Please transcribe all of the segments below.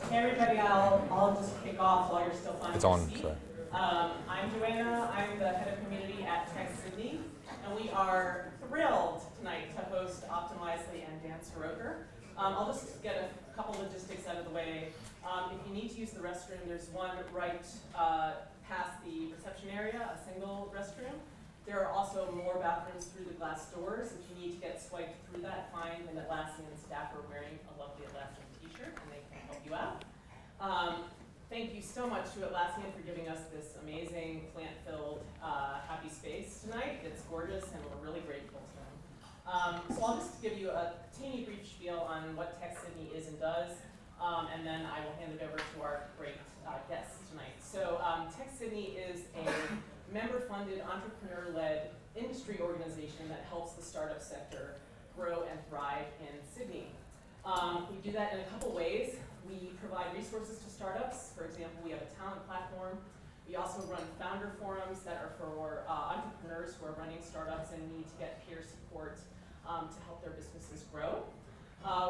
Hey everybody, I'll just kick off while you're still finding It's on. your seat. So. I'm Joanna, I'm the head of community at TechSydney, and we are thrilled tonight to host Optimizely and Dan Siroker. I'll just get a couple logistics out of the way. If you need to use the restroom, there's one right past the reception area, a single restroom. There are also more bathrooms through the glass doors. If you need to get swiped through that, find an Atlassian staffer wearing a lovely Atlassian t-shirt, and they can help you out. Thank you so much to Atlassian for giving us this amazing plant-filled happy space tonight. It's gorgeous, and we're really grateful to them. So I'll just give you a teeny brief spiel on what TechSydney is and does, and then I will hand it over to our great guests tonight. So TechSydney is a member-funded, entrepreneur-led industry organization that helps the startup sector grow and thrive in Sydney. We do that in a couple ways. We provide resources to startups. For example, we have a talent platform. We also run founder forums that are for entrepreneurs who are running startups and need to get peer support to help their businesses grow.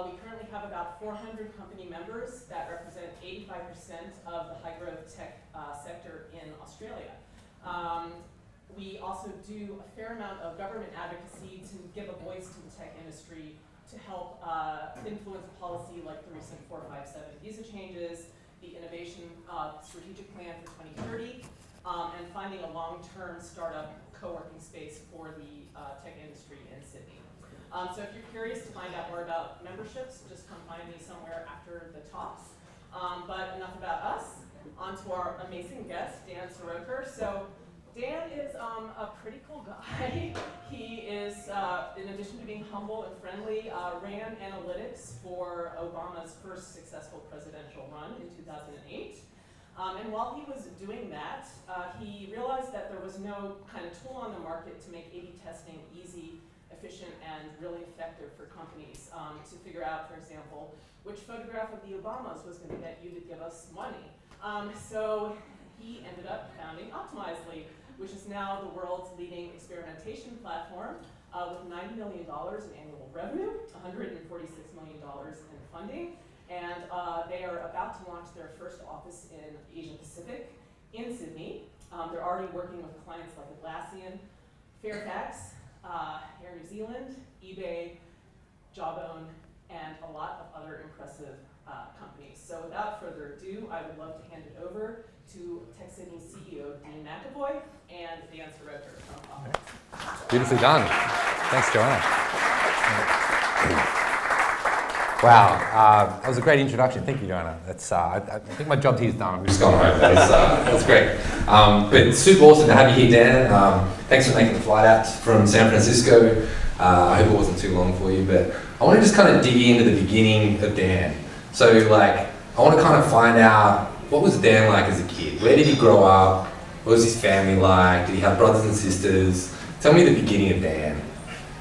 We currently have about 400 company members that represent 85% of the high-growth tech sector in Australia. We also do a fair amount of government advocacy to give a voice to the tech industry to help influence policy like the recent 457 visa changes, the innovation strategic plan for 2030, and finding a long-term startup co-working space for the tech industry in Sydney. So if you're curious to find out more about memberships, just come find me somewhere after the talks. But enough about us. On to our amazing guest, Dan Siroker. So Dan is a pretty cool guy. He is, in addition to being humble and friendly, ran analytics for Obama's first successful presidential run in 2008. And while he was doing that, he realized that there was no kind of tool on the market to make A/B testing easy, efficient, and really effective for companies to figure out, for example, which photograph of the Obamas was going to get you to give us money. So he ended up founding Optimizely, which is now the world's leading experimentation platform with $90 million in annual revenue, $146 million in funding, and they are about to launch their first office in Asia Pacific in Sydney. They're already working with clients like Atlassian, Fairfax, Air New Zealand, eBay, Jawbone, and a lot of other impressive companies. So without further ado, I would love to hand it over to TechSydney CEO Dean McEvoy and Dan Siroker from Palo. Beautifully done. Thanks, Joanna. Wow, that was a great introduction. Thank you, Joanna. That's I think my job here is done. I'm just going home. That's great. But it's super awesome to have you here, Dan. Thanks for making the flight out from San Francisco. I hope it wasn't too long for you, but I want to just kind of dig into the beginning of Dan. So, I want to kind of find out, what was Dan like as a kid? Where did he grow up? What was his family like? Did he have brothers and sisters? Tell me the beginning of Dan.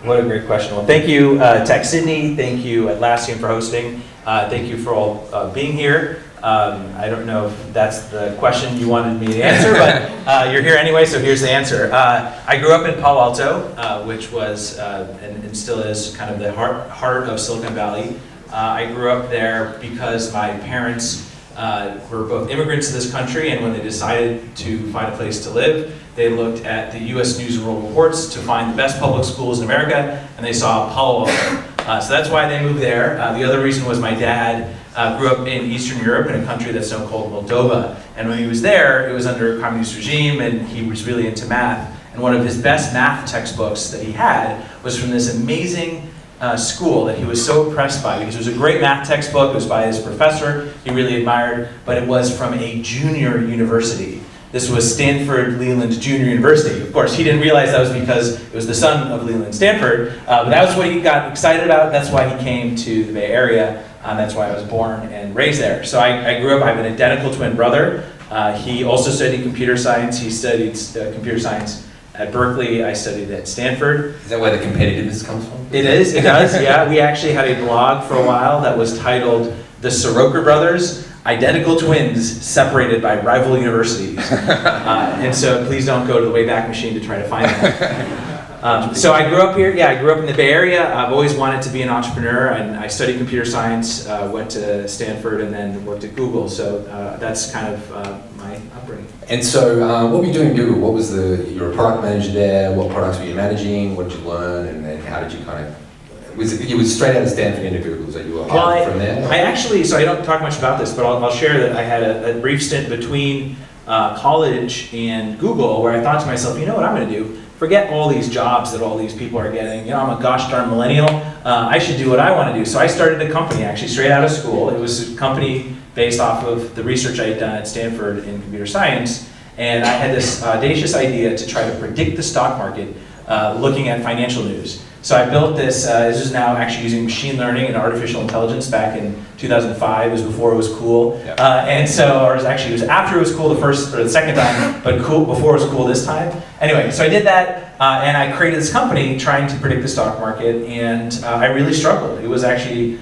What a great question. Well, thank you, TechSydney. Thank you, Atlassian, for hosting. Thank you for all being here. I don't know if that's the question you wanted me to answer, but you're here anyway, so here's the answer. I grew up in Palo Alto, which was, and still is, kind of the heart of Silicon Valley. I grew up there because my parents were both immigrants to this country, and when they decided to find a place to live, they looked at the U.S. News and World Reports to find the best public schools in America, and they saw Palo Alto. So that's why they moved there. The other reason was my dad grew up in Eastern Europe in a country that's now called Moldova, and when he was there, it was under a communist regime, and he was really into math. And one of his best math textbooks that he had was from this amazing school that he was so impressed by, because it was a great math textbook. It was by his professor he really admired, but it was from a junior university. This was Stanford Leland Junior University. Of course, he didn't realize that was because it was the son of Leland Stanford, but that was what he got excited about. That's why he came to the Bay Area. That's why I was born and raised there. So I grew up, I have an identical twin brother. He also studied computer science. He studied computer science at Berkeley. I studied at Stanford. Is that where the competitiveness comes from? It is, it does, yeah. We actually had a blog for a while that was titled The Siroker Brothers, Identical Twins Separated by Rival Universities. And so please don't go to the Wayback Machine to try to find that. So I grew up here. Yeah, I grew up in the Bay Area. I've always wanted to be an entrepreneur, and I studied computer science, went to Stanford, and then worked at Google. So that's kind of my upbringing. And so, what were you doing at Google? What was you were a product manager there. What products were you managing? What did you learn? And then how did you kind of? You were straight out of Stanford into Google, so you were hired from there? I actually, so I don't talk much about this, but I'll share that I had a brief stint between college and Google where I thought to myself, you know what I'm going to do? Forget all these jobs that all these people are getting. You know, I'm a gosh darn millennial. I should do what I want to do. So I started a company actually straight out of school. It was a company based off of the research I had done at Stanford in computer science. And I had this audacious idea to try to predict the stock market looking at financial news. So I built this is now actually using machine learning and artificial intelligence back in 2005. It was before it was cool. Yeah. And so, or it was after it was cool the first or the second time, but cool before it was cool this time. Anyway, so I did that and I created this company trying to predict the stock market, and I really struggled. It was actually,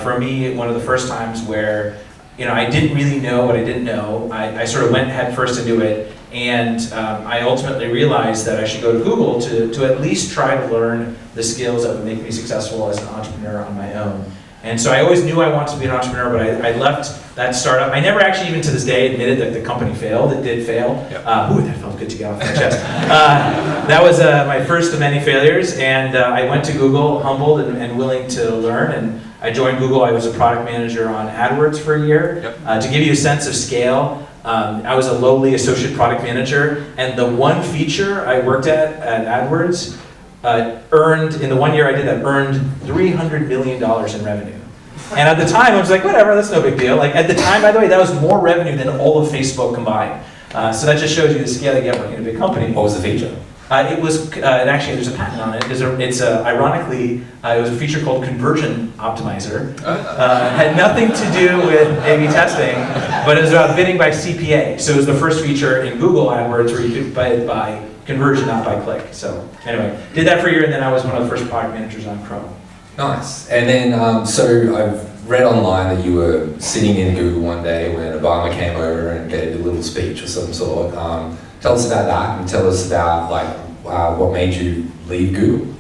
for me, one of the first times where, you know, I didn't really know what I didn't know. I sort of went head first into it, and I ultimately realized that I should go to Google to at least try to learn the skills that would make me successful as an entrepreneur on my own. And so I always knew I wanted to be an entrepreneur, but I left that startup. I never actually, even to this day, admitted that the company failed. It did fail. Yep. Ooh, that felt good to get off my chest. That was my first of many failures, and I went to Google humbled and willing to learn, and I joined Google. I was a product manager on AdWords for a year. Yep. To give you a sense of scale, I was a lowly associate product manager, and the one feature I worked at AdWords earned, in the 1 year I did that, earned $300 million in revenue. And at the time, I was like, whatever, that's no big deal. Like at the time, by the way, that was more revenue than all of Facebook combined. So that just shows you the scale you get working in a big company. What was the feature? It was, actually there's a patent on it. It's ironically, it was a feature called Conversion Optimizer. Had nothing to do with A/B testing, but it was about bidding by CPA. So it was the first feature in Google AdWords where you could bid by conversion, not by click. So anyway, did that for a year, and then I was one of the first product managers on Chrome. Nice. And then, so I've read online that you were sitting in Google one day when Obama came over and gave a little speech of some sort. Tell us about that, and tell us about what made you leave Google.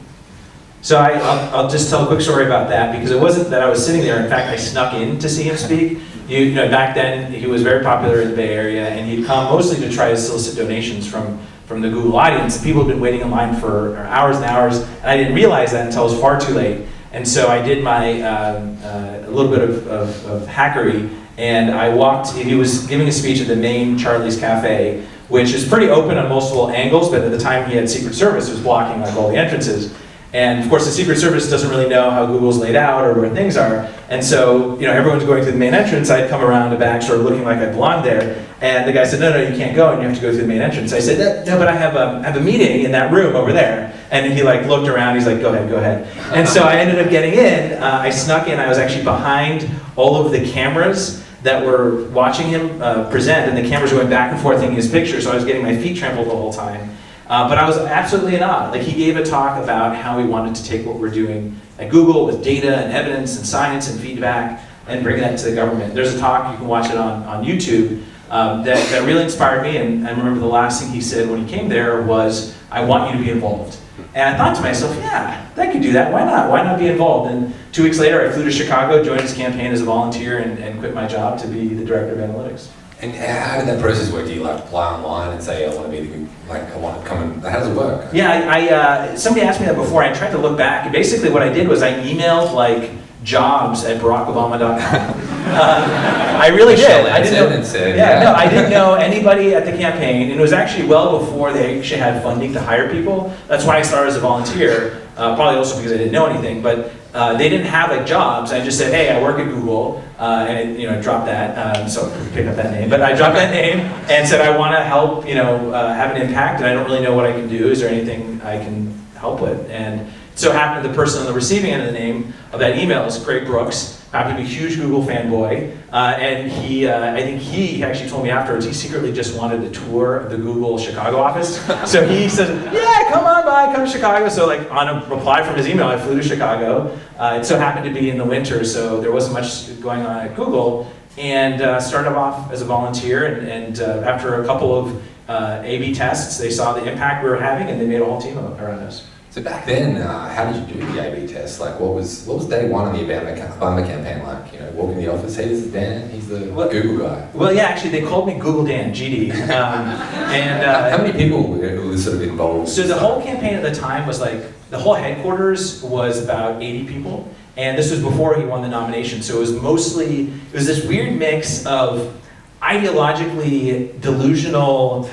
So I'll just tell a quick story about that, because it wasn't that I was sitting there. In fact, I snuck in to see him speak. You know, back then he was very popular in the Bay Area, and he'd come mostly to try to solicit donations from the Google audience. People had been waiting in line for hours and hours, and I didn't realize that until it was far too late. And so I did my a little bit of hackery, and I walked. He was giving a speech at the main Charlie's Cafe, which is pretty open on multiple angles, but at the time he had Secret Service who was blocking like all the entrances. And of course the Secret Service doesn't really know how Google's laid out or where things are. And so, you know, everyone's going through the main entrance. I'd come around the back sort of looking like I belonged there. And the guy said, no, you can't go, and you have to go through the main entrance. I said, no, but I have a meeting in that room over there. And he like looked around, he's like, go ahead. And so I ended up getting in. I snuck in. I was actually behind all of the cameras that were watching him present, and the cameras were going back and forth taking his picture, so I was getting my feet trampled the whole time. But I was absolutely in awe. Like, he gave a talk about how he wanted to take what we're doing at Google with data and evidence and science and feedback and bring that to the government. There's a talk, you can watch it on YouTube, that really inspired me, and I remember the last thing he said when he came there was, I want you to be involved. And I thought to myself, yeah, I could do that, why not? Why not be involved? And 2 weeks later, I flew to Chicago, joined his campaign as a volunteer, and quit my job to be the director of analytics. And how did that process work? Do you like apply online and say, I want to be I want to come and, how does it work? Yeah, somebody asked me that before. I tried to look back. Basically what I did was I emailed like jobs at BarackObama.com. I really did. I didn't know anybody at the campaign, and it was actually well before they actually had funding to hire people. That's why I started as a volunteer, probably also because I didn't know anything, but they didn't have like jobs. I just said, hey, I work at Google, and I dropped that, so pick up that name, but I dropped that name and said I want to help, have an impact, and I don't really know what I can do. Is there anything I can help with? And so happened the person on the receiving end of the name of that email is Craig Brooks, happened to be a huge Google fanboy, and he, I think he actually told me afterwards, he secretly just wanted a tour of the Google Chicago office. So he said, yeah, come on by, come to Chicago. So like on a reply from his email, I flew to Chicago. It so happened to be in the winter, so there wasn't much going on at Google, and started off as a volunteer, and after a couple of A/B tests, they saw the impact we were having, and they made a whole team around us. So back then, how did you do the A/B test? Like, what was day one of the Obama campaign like? You know, walk in the office, hey, this is Dan, he's the Google guy. Well, yeah, actually, they called me Google Dan, GD. How many people were sort of involved? So the whole campaign at the time was like, the whole headquarters was about 80 people, and this was before he won the nomination. So it was this weird mix of ideologically delusional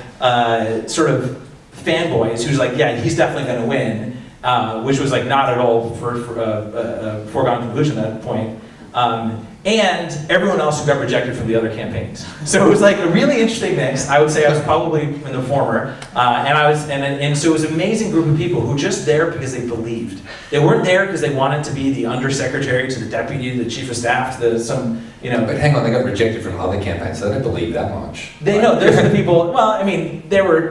sort of fanboys who's like, yeah, he's definitely going to win, which was like not at all for a foregone conclusion at that point. And everyone else who got rejected from the other campaigns. So it was like a really interesting mix. I would say I was probably in the former, and so it was an amazing group of people who were just there because they believed. They weren't there because they wanted to be the undersecretary to the deputy to the chief of staff to some, you know. But hang on, they got rejected from other campaigns, so they don't believe that much. They know those are the people. Well, I mean, they were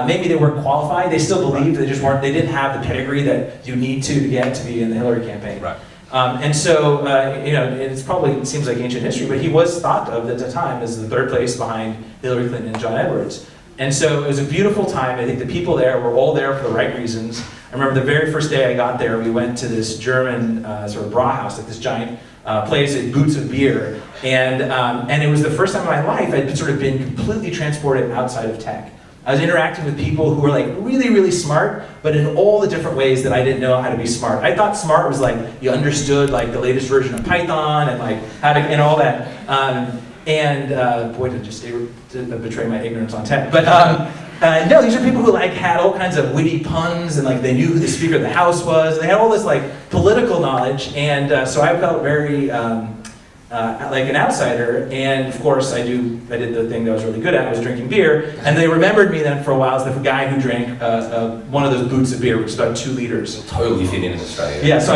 maybe they weren't qualified. They still believed. They just weren't. They didn't have the pedigree that you need to get to be in the Hillary campaign. Right. And so, you know, it seems like ancient history, but he was thought of at the time as the third place behind Hillary Clinton and John Edwards. And so it was a beautiful time. I think the people there were all there for the right reasons. I remember the very first day I got there, we went to this German sort of Brauhaus, like this giant place with booths of beer. And it was the first time in my life I'd sort of been completely transported outside of tech. I was interacting with people who were like really, really smart, but in all the different ways that I didn't know how to be smart. I thought smart was like you understood like the latest version of Python and like how to and all that. Boy, to betray my ignorance on tech. But no, these are people who like had all kinds of witty puns and like they knew who the Speaker of the House was. They had all this like political knowledge, and so I felt very like an outsider, and of course I did the thing that I was really good at, was drinking beer, and they remembered me then for a while as the guy who drank one of those boots of beer, which is about 2 liters. It'll totally fit in Australia. Yeah, so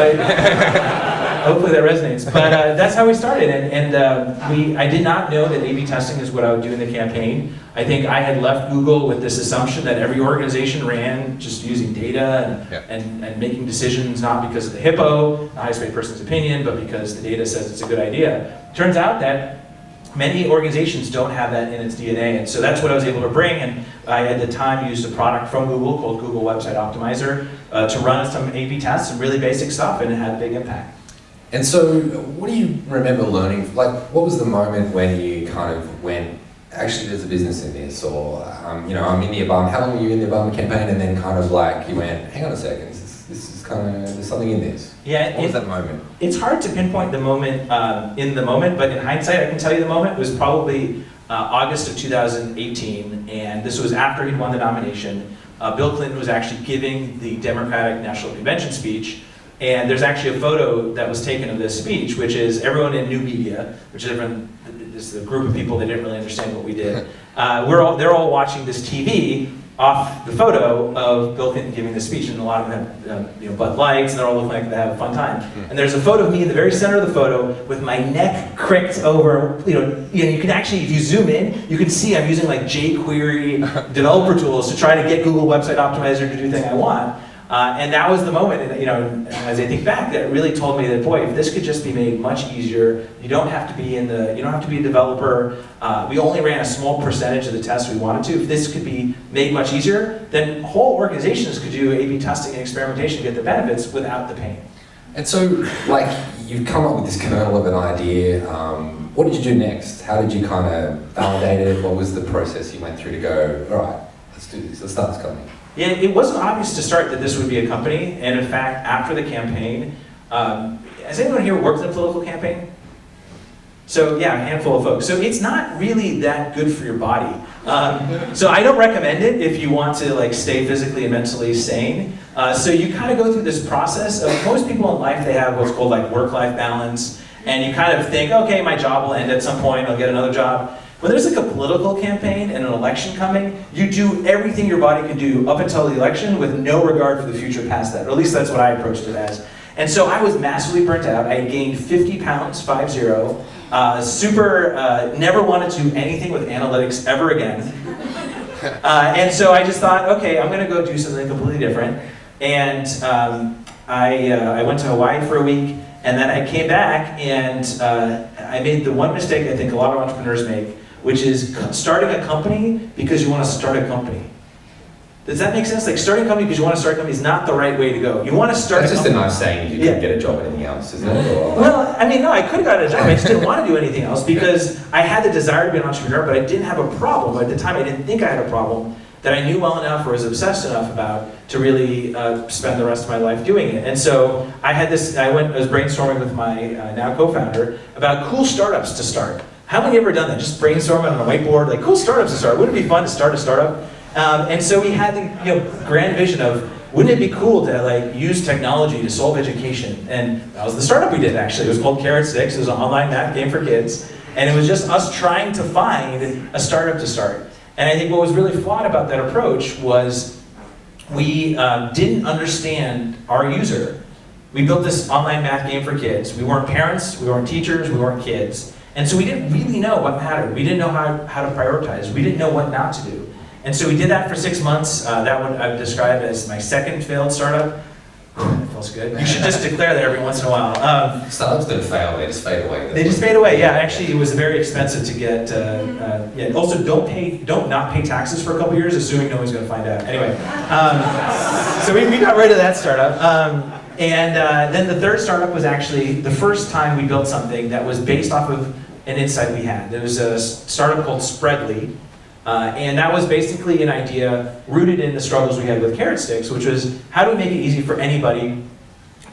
hopefully that resonates. But that's how we started, and I did not know that A/B testing is what I would do in the campaign. I think I had left Google with this assumption that every organization ran just using data and making decisions not because of the HIPPO, the highest paid person's opinion, but because the data says it's a good idea. Turns out that many organizations don't have that in its DNA, and so that's what I was able to bring, and I at the time used a product from Google called Google Website Optimizer to run some A/B tests, some really basic stuff, and it had a big impact. And so what do you remember learning? Like, what was the moment when you kind of went, actually there's a business in this, or you know, I'm in the Obama, how long were you in the Obama campaign, and then kind of like you went, hang on a second, this is kind of, there's something in this. Yeah, what was that moment? It's hard to pinpoint the moment in the moment, but in hindsight I can tell you the moment was probably August of 2018, and this was after he'd won the nomination. Bill Clinton was actually giving the Democratic National Convention speech, and there's actually a photo that was taken of this speech, which is everyone in new media, which is a group of people that didn't really understand what we did. They're all watching this TV off the photo of Bill Clinton giving the speech, and a lot of them have Bud Lights, and they're all looking like they have a fun time. And there's a photo of me in the very center of the photo with my neck cricked over. You can actually, if you zoom in, you can see I'm using like jQuery developer tools to try to get Google Website Optimizer to do the thing I want. And that was the moment, as I think back, that really told me that, boy, if this could just be made much easier, you don't have to be a developer. We only ran a small percentage of the tests we wanted to. If this could be made much easier, then whole organizations could do A/B testing and experimentation to get the benefits without the pain. And so, like, you've come up with this kernel of an idea. What did you do next? How did you kind of validate it? What was the process you went through to go, all right, let's do this, let's start this company? Yeah, it wasn't obvious to start that this would be a company, and in fact, after the campaign, has anyone here worked in a political campaign? So yeah, a handful of folks. So it's not really that good for your body. So I don't recommend it if you want to like stay physically and mentally sane. So you kind of go through this process of, most people in life, they have what's called like work-life balance, and you kind of think, okay, my job will end at some point, I'll get another job. When there's like a political campaign and an election coming, you do everything your body can do up until the election with no regard for the future past that. Or at least that's what I approached it as. And so I was massively burnt out. I had gained 50 pounds, 50. Never wanted to do anything with analytics ever again. And so I just thought, okay, I'm gonna go do something completely different. And I went to Hawaii for a week, and then I came back, and I made the one mistake I think a lot of entrepreneurs make, which is starting a company because you want to start a company. Does that make sense? Like starting a company because you want to start a company is not the right way to go. You want to start That's a just a company. nice saying. You couldn't get a job at anything else, isn't it? Or, Well, I mean, no, I could have gotten a job. I just didn't want to do anything else because I had the desire to be an entrepreneur, but I didn't have a problem. At the time, I didn't think I had a problem that I knew well enough or was obsessed enough about to really spend the rest of my life doing it. And so I was brainstorming with my now co-founder about cool startups to start. How many ever done that? Just brainstorming on a whiteboard, like cool startups to start. Wouldn't it be fun to start a startup? And so we had the grand vision of, wouldn't it be cool to like use technology to solve education? And that was the startup we did actually. It was called Carrot Sticks. It was an online math game for kids. And it was just us trying to find a startup to start. And I think what was really flawed about that approach was we didn't understand our user. We built this online math game for kids. We weren't parents, we weren't teachers, we weren't kids. And so we didn't really know what mattered. We didn't know how to prioritize. We didn't know what not to do. And so we did that for 6 months. That one I would describe as my second failed startup. That feels good. You should just declare that every once in a while. startups don't fail, they just fade away. They just fade away, yeah. Actually, it was very expensive to get. Yeah. Also, don't not pay taxes for a couple years, assuming no one's going to find out. Anyway, so we got rid of that startup. And then the third startup was actually the first time we built something that was based off of an insight we had. There was a startup called Spreadly. And that was basically an idea rooted in the struggles we had with Carrot Sticks, which was how do we make it easy for anybody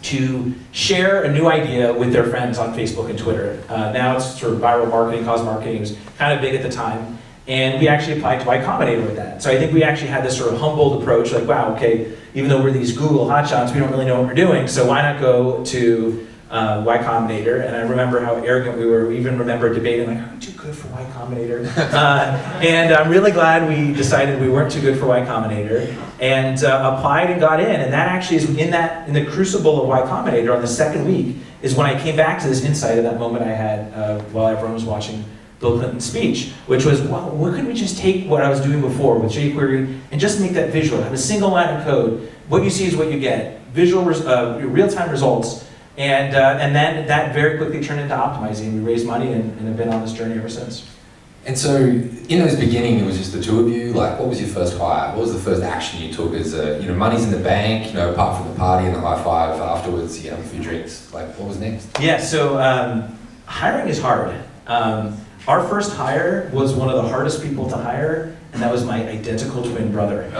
to share a new idea with their friends on Facebook and Twitter. Now it's sort of viral marketing, cause marketing. It was kind of big at the time. And we actually applied to Y Combinator with that. So I think we actually had this sort of humbled approach, like, wow, okay, even though we're these Google hotshots, we don't really know what we're doing, so why not go to Y Combinator? And I remember how arrogant we were. We even remember debating, like, are we too good for Y Combinator? And I'm really glad we decided we weren't too good for Y Combinator and applied and got in. And that actually is in the crucible of Y Combinator on the second week is when I came back to this insight of that moment I had while everyone was watching Bill Clinton's speech, which was, well, what couldn't we just take what I was doing before with jQuery and just make that visual, have a single line of code. What you see is what you get. Visual, real-time results. And then that very quickly turned into optimizing. We raised money and have been on this journey ever since. And so, in those beginning, it was just the two of you. Like, what was your first hire? What was the first action you took? As money's in the bank. Apart from the party and the high five afterwards, you have a few drinks. Like, what was next? Yeah. So hiring is hard. Our first hire was one of the hardest people to hire, and that was my identical twin brother.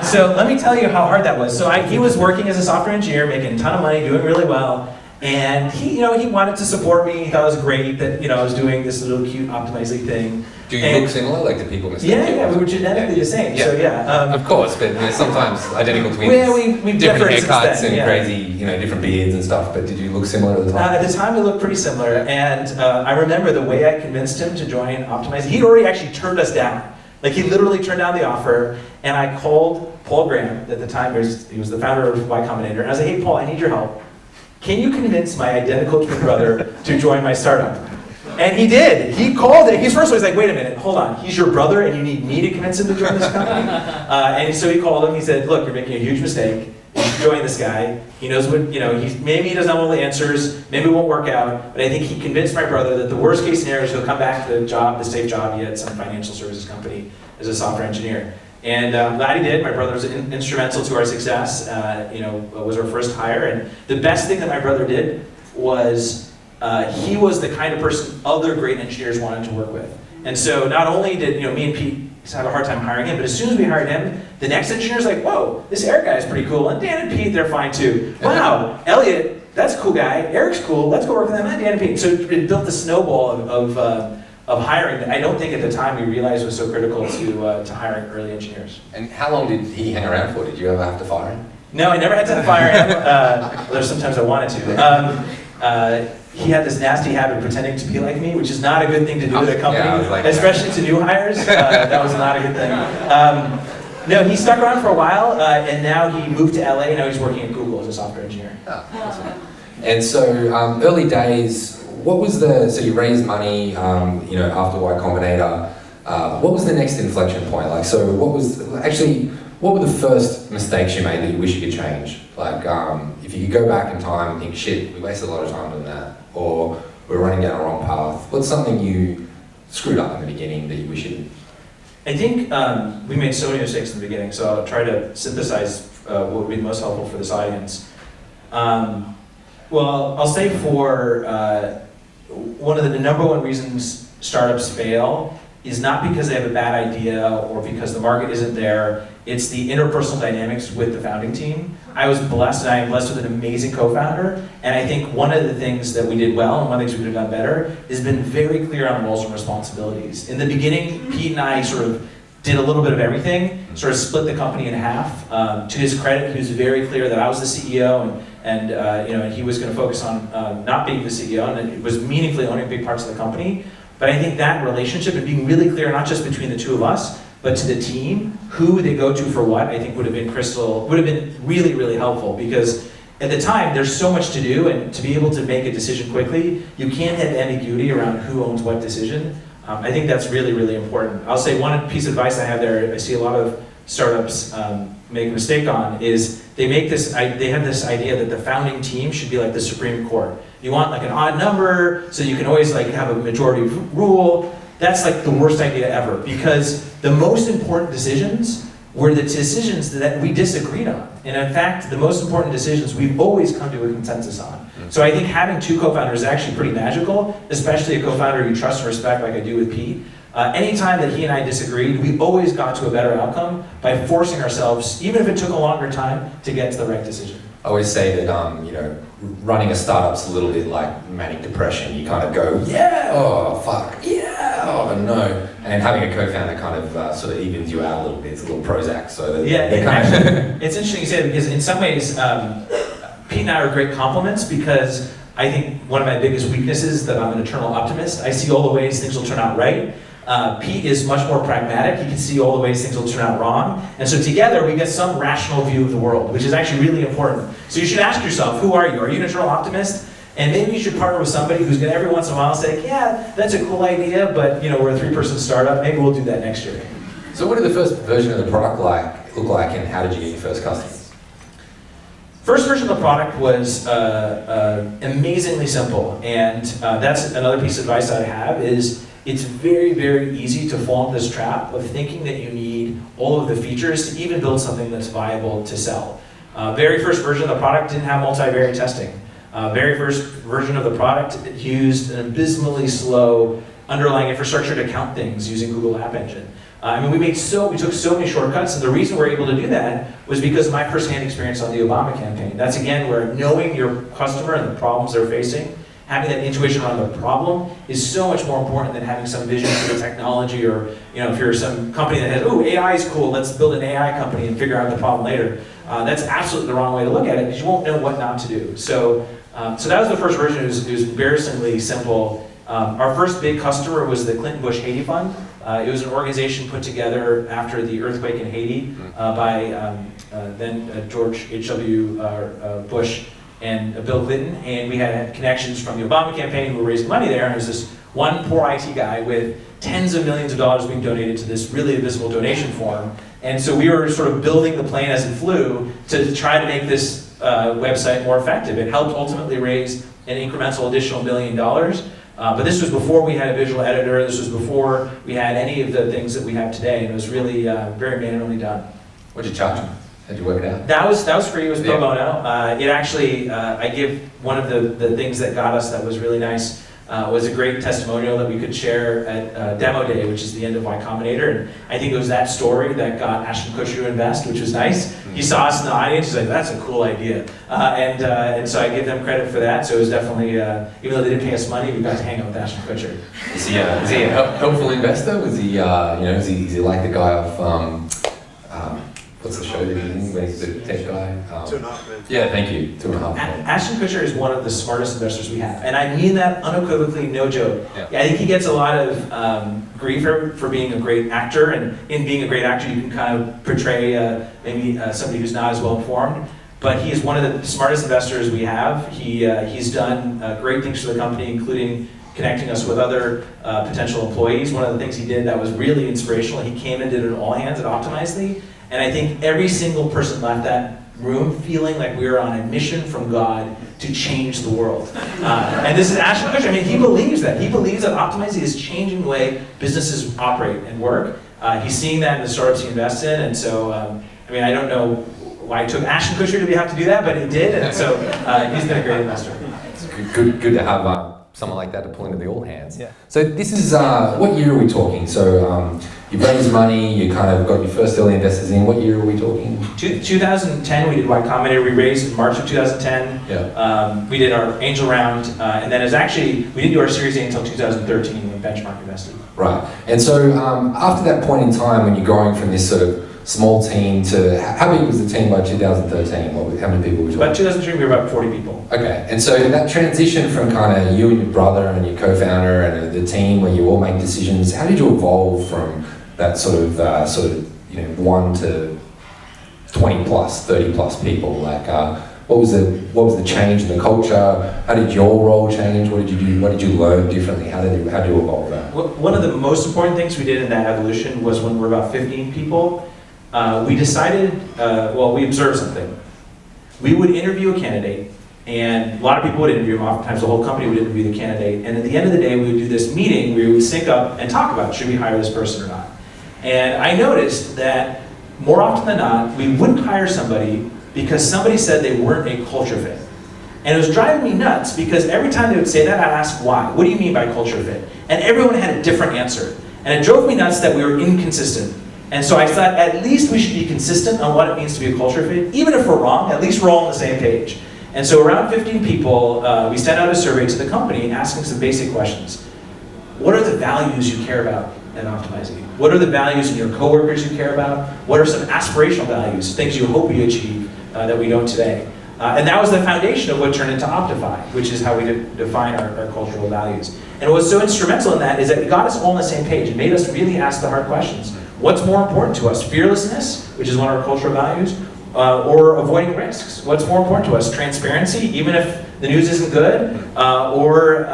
So let me tell you how hard that was. So he was working as a software engineer, making a ton of money, doing really well. And he wanted to support me. He thought it was great that I was doing this little cute optimizing thing. Do you look similar? Like, do people mistake you? Yeah, we were genetically the same. Yeah. So yeah. Of course, but sometimes identical twins. Well, we've different differed since haircuts then, and yeah. crazy, different beards and stuff. But did you look similar at the time? At the time, we looked pretty similar. And I remember the way I convinced him to join Optimizing. He'd already actually turned us down. Like, he literally turned down the offer. And I called Paul Graham at the time. He was the founder of Y Combinator. And I was like, hey, Paul, I need your help. Can you convince my identical twin brother to join my startup? And he did. He called it. He's first was like, wait a minute, hold on. He's your brother and you need me to convince him to join this company? And so he called him. He said, look, you're making a huge mistake. You should join this guy. He knows what, maybe he doesn't have all the answers. Maybe it won't work out. But I think he convinced my brother that the worst case scenario is he'll come back to the safe job he had at some financial services company as a software engineer. And I'm glad he did. My brother was instrumental to our success. Was our first hire. And the best thing that my brother did was he was the kind of person other great engineers wanted to work with. And so not only did me and Pete have a hard time hiring him, but as soon as we hired him, the next engineer's like, whoa, this Eric guy is pretty cool. And Dan and Pete, they're fine too. Wow, Elliot, that's a cool guy. Eric's cool. Let's go work with him. And Dan and Pete. So it built the snowball of hiring that I don't think at the time we realized was so critical to hiring early engineers. And how long did he hang around for? Did you ever have to fire him? No, I never had to fire him. There's sometimes I wanted to. He had this nasty habit of pretending to be like me, which is not a good thing to do at a company, especially to new hires. That was not a good thing. No, he stuck around for a while, and now he moved to LA, and now he's working at Google as a software engineer. Oh, awesome. And so, early days, what was so you raised money, after Y Combinator. What was the next inflection point? Like, so what were the first mistakes you made that you wish you could change? Like, if you could go back in time and think, shit, we wasted a lot of time doing that, or we're running down a wrong path. What's something you screwed up in the beginning that you wish you didn't? I think we made so many mistakes in the beginning, so I'll try to synthesize what would be most helpful for this audience. Well, I'll say for one of the number one reasons startups fail is not because they have a bad idea or because the market isn't there. It's the interpersonal dynamics with the founding team. I was blessed, and I am blessed with an amazing co-founder, and I think one of the things that we did well, and one of the things we could have done better, is been very clear on roles and responsibilities. In the beginning, Pete and I sort of did a little bit of everything, sort of split the company in half. To his credit, he was very clear that I was the CEO, and he was going to focus on not being the CEO, and it was meaningfully owning big parts of the company. But I think that relationship and being really clear, not just between the two of us, but to the team, who they go to for what, I think would have been really, really helpful, because at the time, there's so much to do, and to be able to make a decision quickly, you can't have ambiguity around who owns what decision. I think that's really, really important. I'll say one piece of advice I have there, I see a lot of startups make a mistake on, is they have this idea that the founding team should be like the Supreme Court. You want like an odd number, so you can always like have a majority rule. That's like the worst idea ever, because the most important decisions were the decisions that we disagreed on. And in fact, the most important decisions we've always come to a consensus on. So I think having two co-founders is actually pretty magical, especially a co-founder you trust and respect like I do with Pete. Anytime that he and I disagreed, we always got to a better outcome by forcing ourselves, even if it took a longer time, to get to the right decision. I always say that running a startup's a little bit like manic depression. You kind of go, yeah, oh fuck, yeah, oh no, and having a co-founder kind of sort of evens you out a little bit. It's a little Prozac, so that it's interesting you say that, because in some ways, Pete and I are great compliments, because I think one of my biggest weaknesses is that I'm an eternal optimist. I see all the ways things will turn out right. Pete is much more pragmatic. He can see all the ways things will turn out wrong. And so together we get some rational view of the world, which is actually really important. So you should ask yourself, who are you? Are you an eternal optimist? And maybe you should partner with somebody who's going to every once in a while say, yeah, that's a cool idea, but we're a 3-person startup. Maybe we'll do that next year. So what did the first version of the product look like, and how did you get your first customers? First version of the product was amazingly simple. And that's another piece of advice I have is, it's very, very easy to fall into this trap of thinking that you need all of the features to even build something that's viable to sell. Very first version of the product didn't have multivariate testing. Very first version of the product used an abysmally slow underlying infrastructure to count things using Google App Engine. We took so many shortcuts, and the reason we're able to do that was because of my firsthand experience on the Obama campaign. That's again where knowing your customer and the problems they're facing, having that intuition around the problem is so much more important than having some vision for the technology, or if you're some company that has, oh, AI is cool, let's build an AI company and figure out the problem later. That's absolutely the wrong way to look at it, because you won't know what not to do. So that was the first version. It was embarrassingly simple. Our first big customer was the Clinton Bush Haiti Fund. It was an organization put together after the earthquake in Haiti by then George H.W. Bush and Bill Clinton, and we had connections from the Obama campaign who were raising money there, and there was this one poor IT guy with tens of millions of dollars being donated to this really invisible donation form. And so we were sort of building the plane as it flew to try to make this website more effective. It helped ultimately raise an incremental additional $1 million. But this was before we had a visual editor. This was before we had any of the things that we have today. And it was really very manually done. What did you charge them? How'd you work it out? That was free. It was pro bono. It actually, I give one of the things that got us that was really nice was a great testimonial that we could share at Demo Day, which is the end of Y Combinator. And I think it was that story that got Ashton Kutcher to invest, which was nice. He saw us in the audience. He's like, that's a cool idea. And so I give them credit for that. So it was definitely, even though they didn't pay us money, we got to hang out with Ashton Kutcher. Is he a helpful investor? Was he, is he like the guy of, what's the show that he's in, where he's the tech guy? 2.5 Men. Yeah, thank you. 2.5 Men. Ashton Kutcher is one of the smartest investors we have. And I mean that unequivocally, no joke. Yeah. I think he gets a lot of grief for being a great actor. And in being a great actor, you can kind of portray maybe somebody who's not as well informed. But he is one of the smartest investors we have. He's done great things for the company, including connecting us with other potential employees. One of the things he did that was really inspirational, he came and did an all hands at Optimizely. And I think every single person left that room feeling like we were on a mission from God to change the world. And this is Ashton Kutcher. He believes that. He believes that Optimizely is changing the way businesses operate and work. He's seeing that in the startups he invests in, and so, I mean, I don't know why it took Ashton Kutcher to have to do that, but he did, and so he's been a great investor. It's good to have someone like that to pull into the all hands. Yeah. So this is, what year are we talking? So you've raised money, you kind of got your first early investors in. What year are we talking? 2010, we did Y Combinator. We raised in March of 2010. Yeah. We did our angel round, and then we didn't do our Series A until 2013 when Benchmark invested. Right. And so after that point in time, when you're growing from this sort of small team to, how big was the team by 2013? How many people were you About 2003, we were about 40 people. Okay. And so that transition from kind of you and your brother and your co-founder and the team where you all make decisions, how did you evolve from that sort of 1 to 20 plus, 30 plus people? Like, what was the change in the culture? How did your role change? What did you do? What did you learn differently? How did you evolve that? One of the most important things we did in that evolution was when we were about 15 people, we decided, we observed something. We would interview a candidate, and a lot of people would interview him. Oftentimes the whole company would interview the candidate, and at the end of the day, we would do this meeting where we would sync up and talk about, should we hire this person or not? And I noticed that more often than not, we wouldn't hire somebody because somebody said they weren't a culture fit. And it was driving me nuts because every time they would say that, I'd ask why. What do you mean by culture fit? And everyone had a different answer. And it drove me nuts that we were inconsistent. And so I thought, at least we should be consistent on what it means to be a culture fit. Even if we're wrong, at least we're all on the same page. And so around 15 people, we sent out a survey to the company asking some basic questions. What are the values you care about at Optimizing? What are the values in your coworkers you care about? What are some aspirational values, things you hope you achieve that we don't today? And that was the foundation of what turned into Optify, which is how we define our cultural values. And what was so instrumental in that is that it got us all on the same page. It made us really ask the hard questions. What's more important to us? Fearlessness, which is one of our cultural values, or avoiding risks? What's more important to us? Transparency, even if the news isn't good, or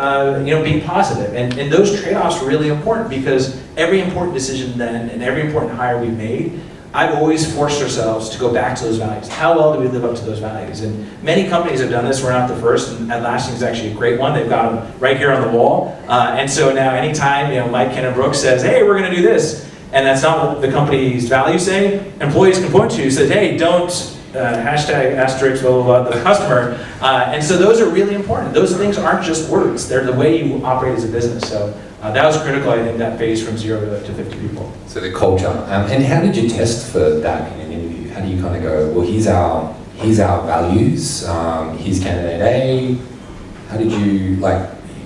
being positive. And those trade-offs were really important because every important decision then and every important hire we've made, I've always forced ourselves to go back to those values. How well do we live up to those values? And many companies have done this. We're not the first, and Atlassian is actually a great one. They've got them right here on the wall. And so now anytime Mike Kennebrooks says, hey, we're going to do this, and that's not what the company's values say, employees can point to, says, hey, don't, hashtag asterisk, blah, blah, blah, the customer. And so those are really important. Those things aren't just words. They're the way you operate as a business. So that was critical, I think, that phase from 0 to 50 people. So the culture. And how did you test for that in an interview? How do you kind of go, well, here's our values, here's candidate A. How did you,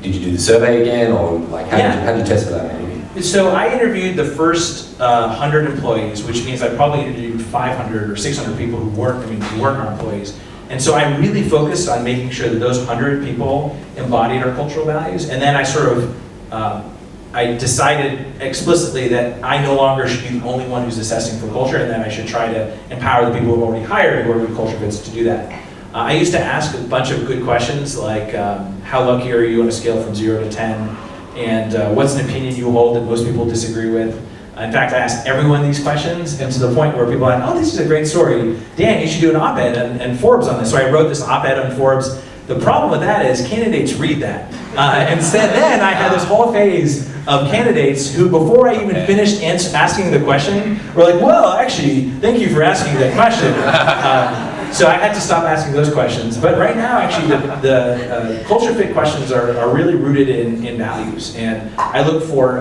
did you do the survey again? Or how did you test for that in an interview? So I interviewed the first 100 employees, which means I probably interviewed 500 or 600 people who weren't our employees. And so I really focused on making sure that those 100 people embodied our cultural values. And then I decided explicitly that I no longer should be the only one who's assessing for culture, and that I should try to empower the people who've already hired who are good culture fits to do that. I used to ask a bunch of good questions like, how lucky are you on a scale from 0 to 10? And what's an opinion you hold that most people disagree with? In fact, I asked everyone these questions, and to the point where people are like, oh, this is a great story. Dan, you should do an op-ed and Forbes on this. So I wrote this op-ed on Forbes. The problem with that is candidates read that. And then I had this whole phase of candidates who, before I even finished asking the question, were like, well, actually, thank you for asking that question. So I had to stop asking those questions. But right now, actually, the culture fit questions are really rooted in values. And I look for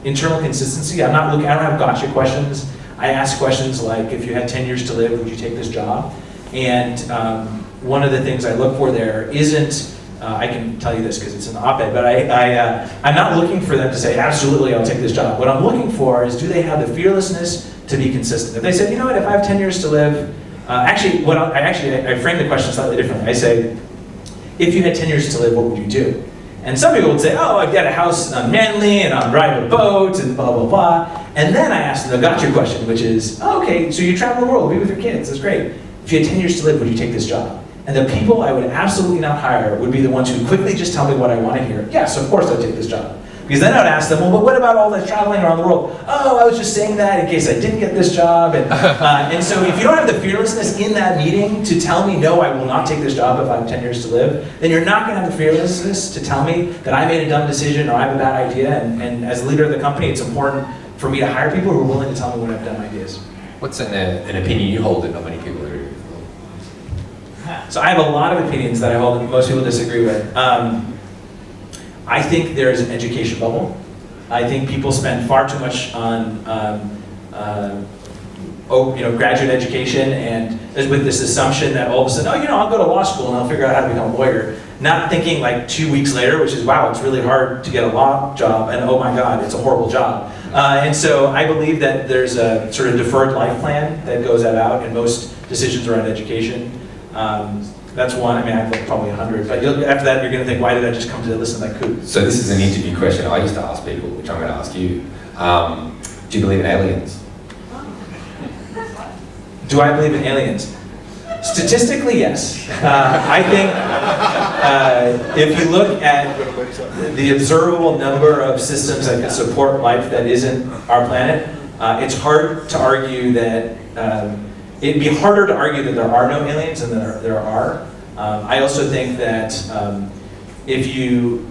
internal consistency. I don't have gotcha questions. I ask questions like, if you had 10 years to live, would you take this job? And one of the things I look for there isn't, I can tell you this because it's an op-ed, but I'm not looking for them to say, absolutely, I'll take this job. What I'm looking for is, do they have the fearlessness to be consistent? If they said, you know what, if I have 10 years to live, I frame the question slightly differently. I say, if you had 10 years to live, what would you do? And some people would say, oh, I've got a house on Manly, and I'll drive a boat, and blah, blah, blah. And then I ask them the gotcha question, which is, oh, okay, so you travel the world, be with your kids, that's great. If you had 10 years to live, would you take this job? And the people I would absolutely not hire would be the ones who quickly just tell me what I want to hear. Yes, of course I'd take this job. Because then I would ask them, well, but what about all the traveling around the world? Oh, I was just saying that in case I didn't get this job. And so if you don't have the fearlessness in that meeting to tell me, no, I will not take this job if I have 10 years to live, then you're not going to have the fearlessness to tell me that I made a dumb decision or I have a bad idea. And as a leader of the company, it's important for me to hire people who are willing to tell me when I've done ideas. What's an opinion you hold that not many people agree with? So I have a lot of opinions that I hold that most people disagree with. I think there's an education bubble. I think people spend far too much on graduate education, and with this assumption that all of a sudden, I'll go to law school and I'll figure out how to become a lawyer. Not thinking like 2 weeks later, which is, wow, it's really hard to get a law job, and oh my God, it's a horrible job. And so I believe that there's a sort of deferred life plan that goes out in most decisions around education. That's one. I mean, I have like probably 100, but after that, you're going to think, why did I just come to listen to that coot? So this is an interview question I used to ask people, which I'm going to ask you. Do you believe in aliens? Do I believe in aliens? Statistically, yes. I think if you look at the observable number of systems that can support life that isn't our planet, it's hard to argue that, it'd be harder to argue that there are no aliens than there are. I also think that if you,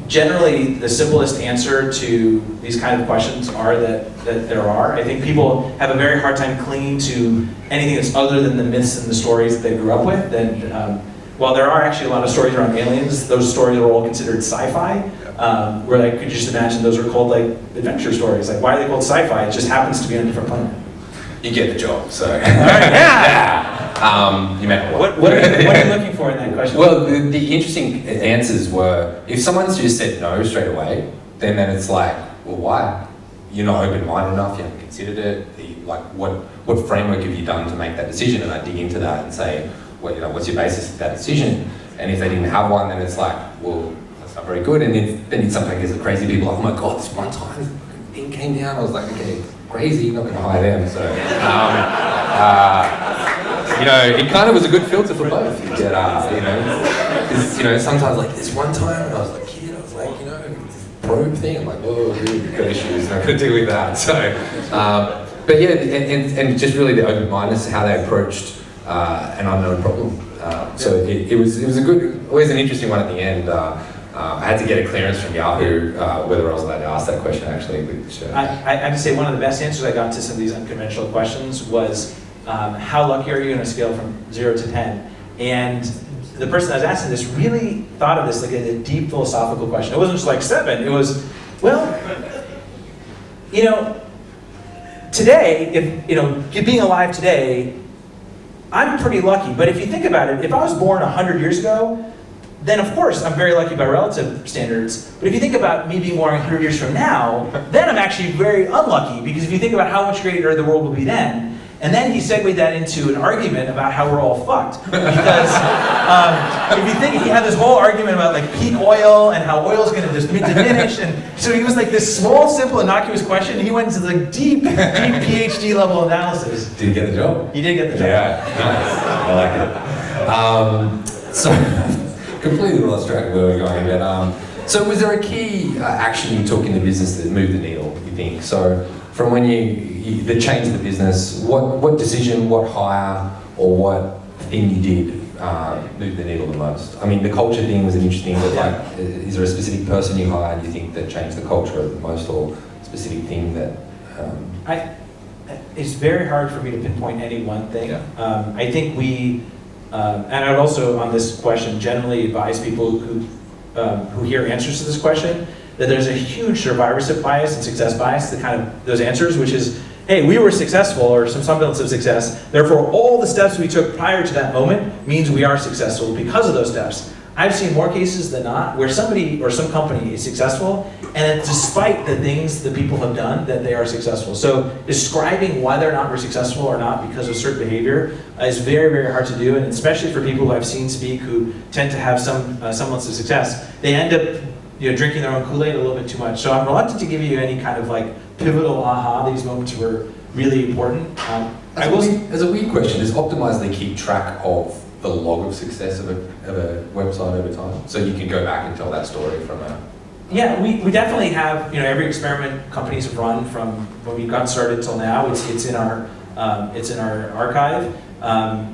generally the simplest answer to these kind of questions are that there are. I think people have a very hard time clinging to anything that's other than the myths and the stories that they grew up with. And while there are actually a lot of stories around aliens, those stories are all considered sci-fi, where like, could you just imagine those are called like adventure stories? Like, why are they called sci-fi? It just happens to be on a different planet. You get the job, so. Yeah. You meant what? What are you looking for in that question? Well, the interesting answers were, if someone's just said no straight away, then it's like, well, why? You're not open-minded enough, you haven't considered it. Like, what framework have you done to make that decision? And I dig into that and say, well, what's your basis for that decision? And if they didn't have one, then it's like, well, that's not very good. And then sometimes there's crazy people like, oh my God, this one time, thing came down. I was like, okay, crazy, not going to hire them. So, it kind of was a good filter for both. You get, because, sometimes like this one time when I was like a kid, I was like, probe thing. I'm like, oh, dude, got issues, not going to deal with that. So, but yeah, and just really the open-mindedness, how they approached an unknown problem. So it was a good, always an interesting one at the end. I had to get a clearance from Yahoo whether I was allowed to ask that question actually. Which, I have to say one of the best answers I got to some of these unconventional questions was, how lucky are you on a scale from 0 to 10? And the person that was asking this really thought of this like a deep philosophical question. It wasn't just like 7. It was, well, today, if being alive today, I'm pretty lucky. But if you think about it, if I was born 100 years ago, then of course I'm very lucky by relative standards. But if you think about me being born 100 years from now, then I'm actually very unlucky, because if you think about how much greater the world will be then, and then he segued that into an argument about how we're all fucked. Because if you think, he had this whole argument about like peak oil and how oil's gonna just diminish, and so he was like this small, simple, innocuous question, and he went into like deep PhD level analysis. Did he get the job? He did get the job. Yeah, nice. I like it. So, completely lost track of where we're going, but so was there a key action you took in the business that moved the needle, you think? So from when that changed the business, what decision, what hire, or what thing you did moved the needle the most? I mean, the culture thing was an interesting, but like, is there a specific person you hired you think that changed the culture the most, or a specific thing that? It's very hard for me to pinpoint any one thing. Yeah. I think we, and I would also on this question generally advise people who hear answers to this question that there's a huge survivorship bias and success bias, the kind of those answers, which is, hey, we were successful or some semblance of success, therefore all the steps we took prior to that moment means we are successful because of those steps. I've seen more cases than not where somebody or some company is successful, and despite the things that people have done, that they are successful. So describing whether or not we're successful or not because of certain behavior is very, very hard to do, and especially for people who I've seen speak who tend to have some semblance of success, they end up drinking their own Kool-Aid a little bit too much. So I'm reluctant to give you any kind of like pivotal aha, these moments were really important. As a weird question, does Optimizely keep track of the log of success of a website over time? So you can go back and tell that story from a... Yeah, we definitely have, every experiment companies have run from when we got started till now, it's in our archive.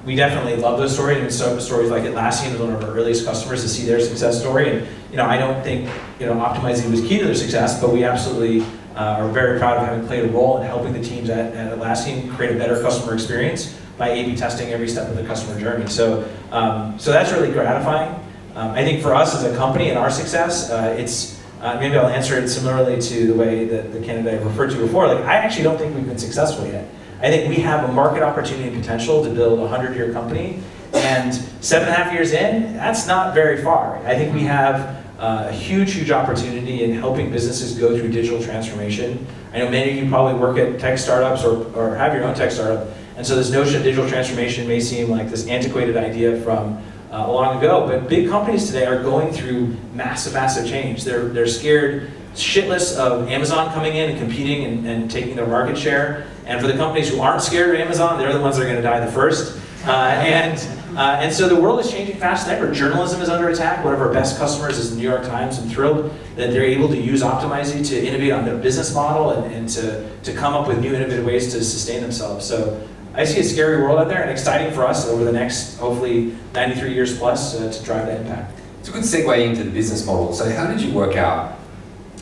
We definitely love those stories, and we start with stories like Atlassian is one of our earliest customers to see their success story. And I don't think Optimizing was key to their success, but we absolutely are very proud of having played a role in helping the teams at Atlassian create a better customer experience by A/B testing every step of the customer journey. So that's really gratifying. I think for us as a company and our success, it's maybe I'll answer it similarly to the way that the candidate I referred to before. Like, I actually don't think we've been successful yet. I think we have a market opportunity and potential to build a 100-year company, and 7.5 years in, that's not very far. I think we have a huge opportunity in helping businesses go through digital transformation. I know many of you probably work at tech startups or have your own tech startup, and so this notion of digital transformation may seem like this antiquated idea from long ago, but big companies today are going through massive change. They're scared shitless of Amazon coming in and competing and taking their market share. And for the companies who aren't scared of Amazon, they're the ones that are going to die the first. And so the world is changing fast than ever. Journalism is under attack. One of our best customers is the New York Times. I'm thrilled that they're able to use Optimize to innovate on their business model and to come up with new innovative ways to sustain themselves. So I see a scary world out there, and exciting for us over the next, hopefully, 93 years plus to drive that impact. It's a good segue into the business model. So how did you work out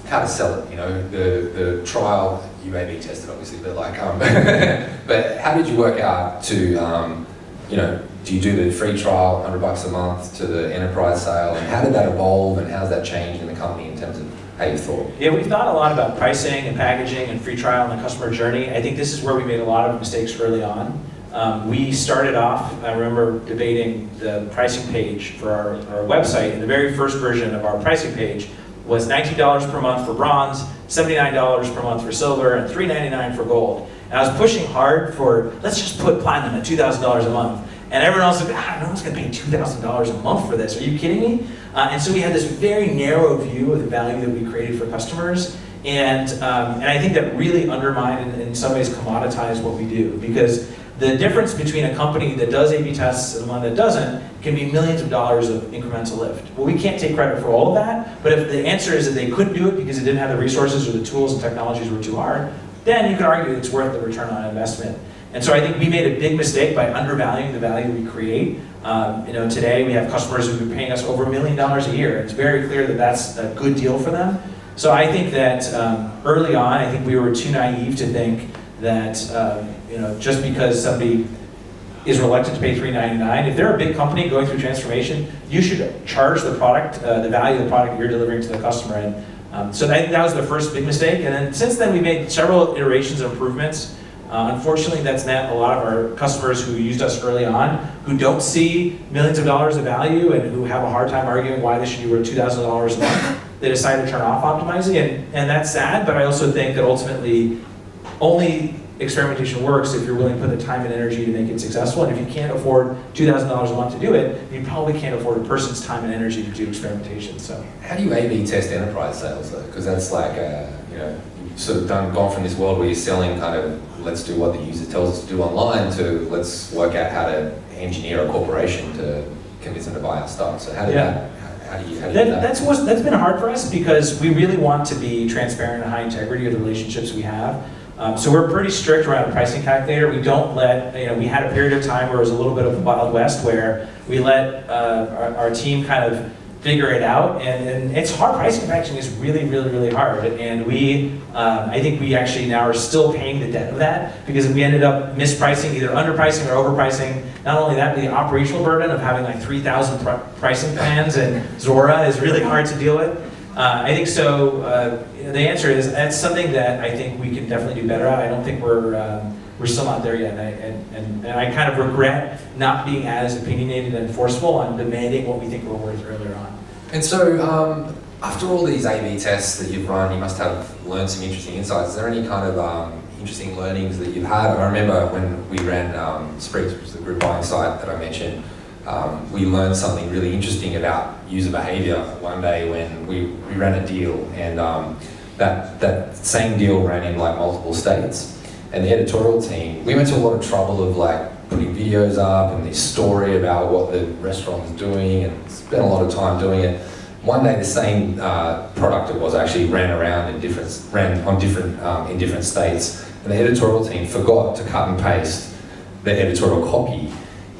how to sell it? You know, the trial, you A/B tested obviously, but like, but how did you work out to, you know, do you do the free trial, $100 a month, to the enterprise sale, and how did that evolve, and how's that changed in the company in terms of how you thought? Yeah, we've thought a lot about pricing and packaging and free trial and the customer journey. I think this is where we made a lot of mistakes early on. We started off, I remember debating the pricing page for our website, and the very first version of our pricing page was $19 per month for bronze, $79 per month for silver, and $399 for gold. And I was pushing hard for, let's just put platinum at $2,000 a month. And everyone else was like, no one's gonna pay $2,000 a month for this. Are you kidding me? And so we had this very narrow view of the value that we created for customers. And I think that really undermined and in some ways commoditized what we do, because the difference between a company that does A/B tests and one that doesn't can be millions of dollars of incremental lift. Well, we can't take credit for all of that, but if the answer is that they couldn't do it because they didn't have the resources or the tools and technologies were too hard, then you could argue it's worth the return on investment. And so I think we made a big mistake by undervaluing the value we create. You know, today we have customers who've been paying us over $1 million a year. It's very clear that that's a good deal for them. So I think that early on, I think we were too naive to think that you know, just because somebody is reluctant to pay $399, if they're a big company going through transformation, you should charge the product, the value of the product you're delivering to the customer. And so I think that was the first big mistake. And then since then, we made several iterations of improvements. Unfortunately, that's not a lot of our customers who used us early on, who don't see millions of dollars of value and who have a hard time arguing why they should be worth $2,000 a month. They decide to turn off optimizing, and that's sad, but I also think that ultimately only experimentation works if you're willing to put the time and energy to make it successful. And if you can't afford $2,000 a month to do it, you probably can't afford a person's time and energy to do experimentation. So how do you A/B test enterprise sales though? Because that's like, you know, you've sort of gone from this world where you're selling kind of, let's do what the user tells us to do online, to let's work out how to engineer a corporation to convince them to buy our stuff. So how do you do that? That's been hard for us, because we really want to be transparent and high integrity of the relationships we have. So we're pretty strict around a pricing calculator. We don't let, you know, we had a period of time where it was a little bit of the Wild West, where we let our team kind of figure it out, and it's hard. Pricing and packaging is really hard, and I think we actually now are still paying the debt of that, because we ended up mispricing, either underpricing or overpricing. Not only that, but the operational burden of having like 3,000 pricing plans and Zora is really hard to deal with. I think so. The answer is that's something that I think we can definitely do better at. I don't think we're still not there yet, and I kind of regret not being as opinionated and forceful on demanding what we think we're worth earlier on. And so, after all these A/B tests that you've run, you must have learned some interesting insights. Is there any kind of interesting learnings that you've had? I remember when we ran Spreaks, which is the group buying site that I mentioned, we learned something really interesting about user behavior one day when we ran a deal, and that same deal ran in like multiple states. And the editorial team, we went to a lot of trouble of like putting videos up and this story about what the restaurant was doing, and spent a lot of time doing it. One day, the same product it was actually ran in different states, and the editorial team forgot to cut and paste the editorial copy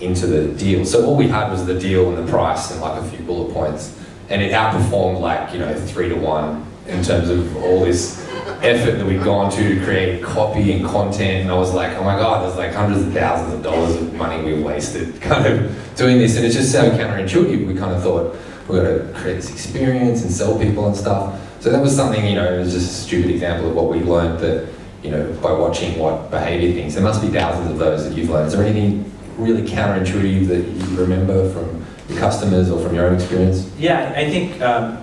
into the deal. So all we had was the deal and the price and like a few bullet points, and it outperformed like 3 to 1 in terms of all this effort that we'd gone to create copy and content, and I was like, oh my God, there's like hundreds of thousands of dollars of money we wasted kind of doing this, and it's just so counterintuitive. We kind of thought we're going to create this experience and sell people and stuff. So that was something, you know, it was just a stupid example of what we learned that, you know, by watching what behavior things. There must be thousands of those that you've learned. Is there anything really counterintuitive that you remember from your customers or from your own experience? Yeah, I think,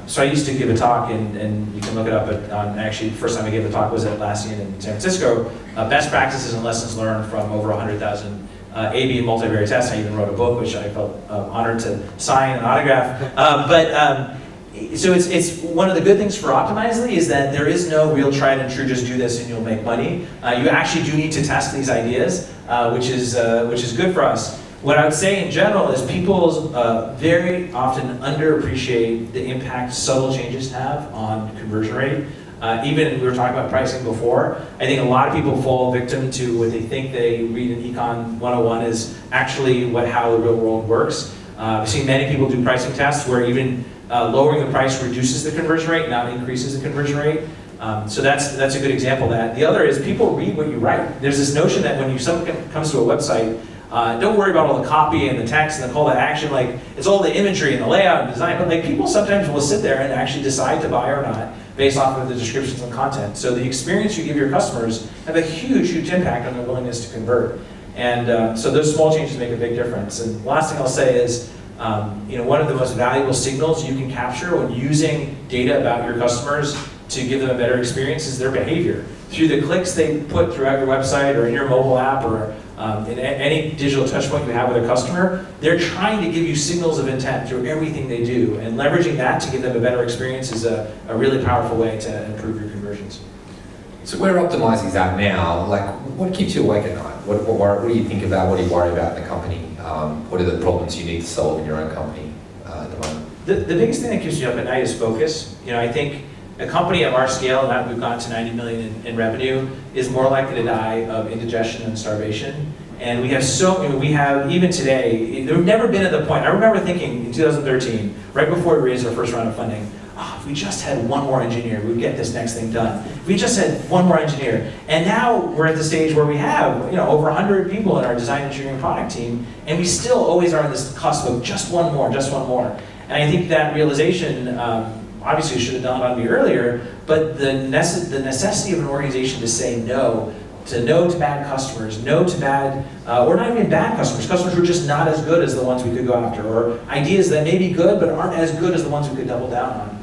so I used to give a talk, and you can look it up, but actually the first time I gave a talk was at Atlassian in San Francisco, best practices and lessons learned from over 100,000 A/B and multivariate tests. I even wrote a book, which I felt honored to sign and autograph. So it's one of the good things for Optimizely is that there is no real tried and true, just do this and you'll make money. You actually do need to test these ideas, which is good for us. What I would say in general is people very often underappreciate the impact subtle changes have on conversion rate. Even we were talking about pricing before, I think a lot of people fall victim to what they think they read in Econ 101 is actually how the real world works. I've seen many people do pricing tests where even lowering the price reduces the conversion rate, not increases the conversion rate. So that's a good example of that. The other is people read what you write. There's this notion that when someone comes to a website, don't worry about all the copy and the text and the call to action, like it's all the imagery and the layout and design, but like people sometimes will sit there and actually decide to buy or not based off of the descriptions and content. So the experience you give your customers have a huge, huge impact on their willingness to convert. And so those small changes make a big difference. And last thing I'll say is, one of the most valuable signals you can capture when using data about your customers to give them a better experience is their behavior. Through the clicks they put throughout your website or in your mobile app or in any digital touch point you have with a customer, they're trying to give you signals of intent through everything they do. And leveraging that to give them a better experience is a really powerful way to improve your conversions. So where Optimizely's at now, like what keeps you awake at night? What do you think about? What do you worry about in the company? What are the problems you need to solve in your own company at the moment? The biggest thing that keeps you up at night is focus. I think a company of our scale, now that we've gone to 90 million in revenue, is more likely to die of indigestion and starvation. And we have even today, there's never been at the point, I remember thinking in 2013, right before we raised our first round of funding, if we just had one more engineer, we'd get this next thing done. If we just had one more engineer. And now we're at the stage where we have over 100 people in our design engineering product team, and we still always are on this cusp of just one more. And I think that realization, obviously should have dawned on me earlier, but the necessity of an organization to say no to bad customers, no to bad, or not even bad customers who are just not as good as the ones we could go after, or ideas that may be good but aren't as good as the ones we could double down on.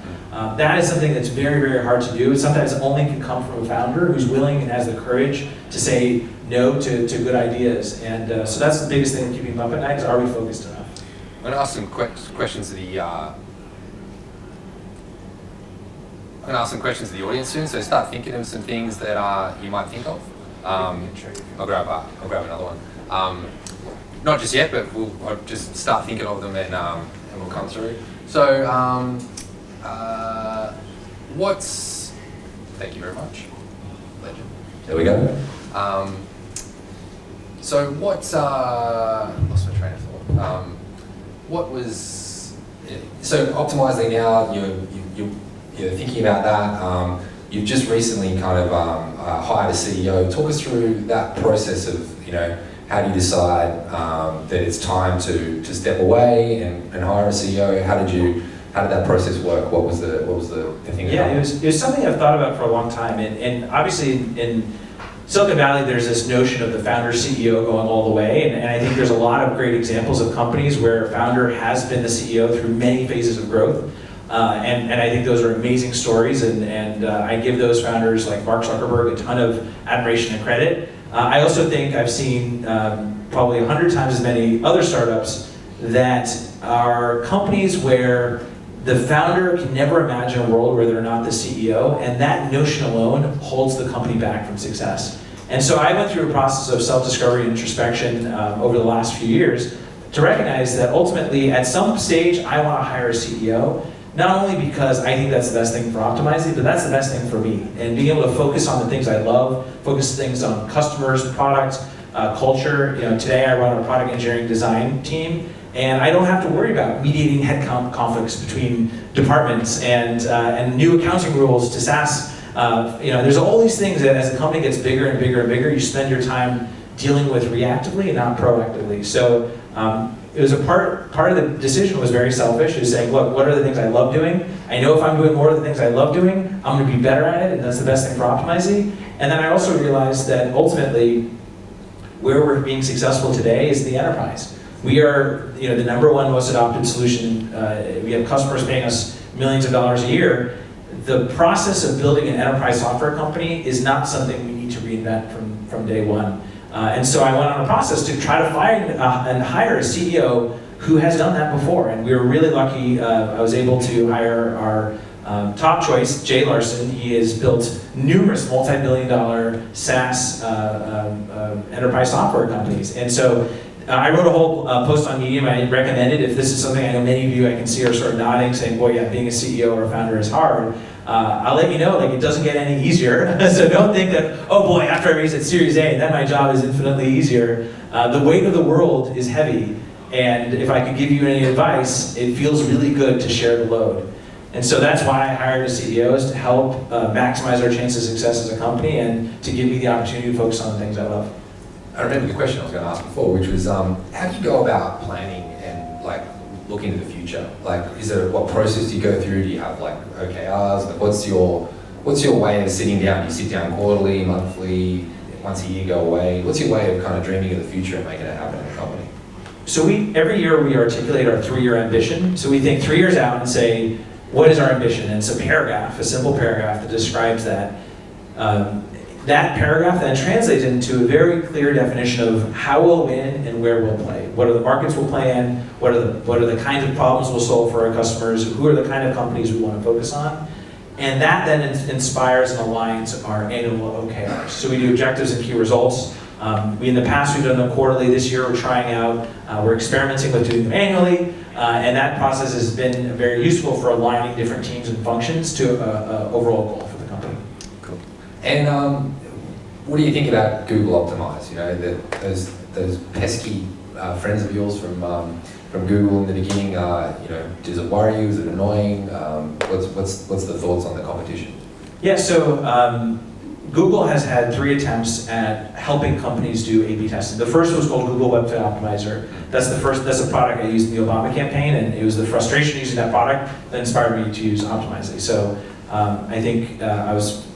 That is something that's very, very hard to do. It sometimes only can come from a founder who's willing and has the courage to say no to good ideas. And so that's the biggest thing keeping them up at night is, are we focused enough? I'm going to ask some questions to the audience soon, so start thinking of some things that you might think of. I'll grab another one. Not just yet, but I'll just start thinking of them and we'll come through. So, thank you very much. Legend. There we go. So what's, lost my train of thought. So Optimizely now, you're thinking about that. You've just recently kind of hired a CEO. Talk us through that process of, how do you decide that it's time to step away and hire a CEO? How did that process work? What was the thing? Yeah, it was something I've thought about for a long time. And obviously in Silicon Valley, there's this notion of the founder CEO going all the way. And I think there's a lot of great examples of companies where a founder has been the CEO through many phases of growth. And I think those are amazing stories, and I give those founders like Mark Zuckerberg a ton of admiration and credit. I also think I've seen probably 100 times as many other startups that are companies where the founder can never imagine a world where they're not the CEO, and that notion alone holds the company back from success. And so I went through a process of self-discovery and introspection over the last few years to recognize that ultimately at some stage I want to hire a CEO. Not only because I think that's the best thing for Optimizely, but that's the best thing for me. And being able to focus on the things I love, focus things on customers, product, culture. Today I run a product engineering design team, And I don't have to worry about mediating headcount conflicts between departments and new accounting rules to SaaS. There's all these things that as the company gets bigger and bigger and bigger, you spend your time dealing with reactively and not proactively. So it was a part of the decision was very selfish, is saying, look, what are the things I love doing? I know if I'm doing more of the things I love doing, I'm gonna be better at it, and that's the best thing for optimizing. And then I also realized that ultimately, where we're being successful today is the enterprise. We are the number one most adopted solution. We have customers paying us millions of dollars a year. The process of building an enterprise software company is not something we need to reinvent from day one. And so I went on a process to try to find and hire a CEO who has done that before. And we were really lucky. I was able to hire our top choice, Jay Larson. He has built numerous multi-billion-dollar SaaS enterprise software companies. And so I wrote a whole post on Medium. I recommended, if this is something I know many of you I can see are sort of nodding, saying, boy, yeah, being a CEO or a founder is hard. I'll let you know, like, it doesn't get any easier. So don't think that, oh boy, after I raise at Series A, then my job is infinitely easier. The weight of the world is heavy. And if I could give you any advice, it feels really good to share the load. And so that's why I hired a CEO, is to help maximize our chance of success as a company and to give me the opportunity to focus on the things I love. I remember the question I was going to ask before, which was, how do you go about planning and like looking to the future? Like, what process do you go through? Do you have like OKRs? Like, what's your way of sitting down? Do you sit down quarterly, monthly, once a year go away? What's your way of kind of dreaming of the future and making it happen in the company? So every year we articulate our 3-year ambition. So we think 3 years out and say, what is our ambition? And it's a paragraph, a simple paragraph that describes that. That paragraph then translates into a very clear definition of how we'll win and where we'll play. What are the markets we'll play in? What are the kinds of problems we'll solve for our customers? Who are the kind of companies we want to focus on? And that then inspires and aligns our annual OKRs. So we do objectives and key results. In the past, we've done them quarterly. This year, we're trying out, we're experimenting with doing them annually. And that process has been very useful for aligning different teams and functions to an overall goal for the company. Cool. And what do you think about Google Optimize? Those pesky friends of yours from Google in the beginning. Does it worry you? Is it annoying? What's the thoughts on the competition? Yeah. So Google has had 3 attempts at helping companies do A/B testing. The first was called Google Website Optimizer. That's a product I used in the Obama campaign, and it was the frustration using that product that inspired me to use Optimizely. So I think I was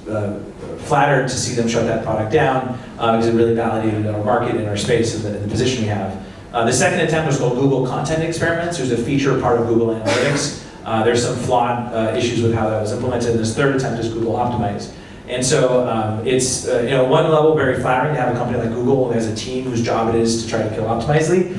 flattered to see them shut that product down because it really validated our market and our space and the position we have. The second attempt was called Google Content Experiments. There's a feature part of Google Analytics. There's some flawed issues with how that was implemented. And this third attempt is Google Optimize. And so it's one level very flattering to have a company like Google that has a team whose job it is to try to kill Optimizely.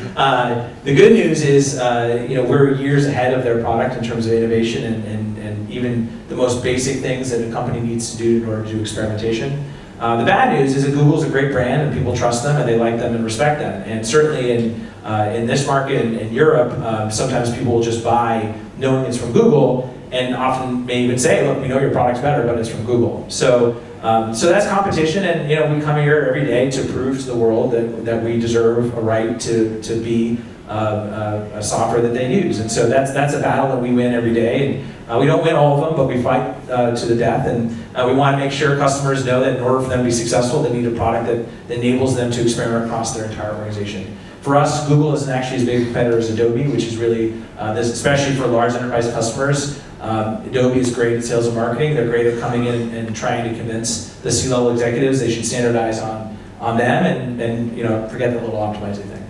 The good news is we're years ahead of their product in terms of innovation and even the most basic things that a company needs to do in order to do experimentation. The bad news is that Google's a great brand and people trust them and they like them and respect them. And certainly in this market in Europe, sometimes people will just buy knowing it's from Google, and often may even say, look, we know your product's better, but it's from Google. So that's competition, and we come here every day to prove to the world that we deserve a right to be a software that they use. And so that's a battle that we win every day. And we don't win all of them, but we fight to the death. And we want to make sure customers know that in order for them to be successful, they need a product that enables them to experiment across their entire organization. For us, Google isn't actually as big a competitor as Adobe, which is really, especially for large enterprise customers. Adobe is great at sales and marketing. They're great at coming in and trying to convince the C-level executives they should standardize on them and forget the little optimizing thing.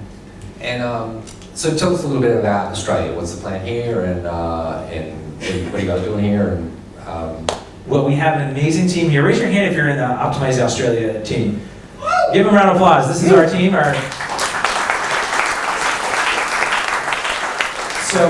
And so tell us a little bit about Australia. What's the plan here, and what are you guys doing here? And well, we have an amazing team here. Raise your hand if you're in the Optimize Australia team. Give them a round of applause. This is our team. So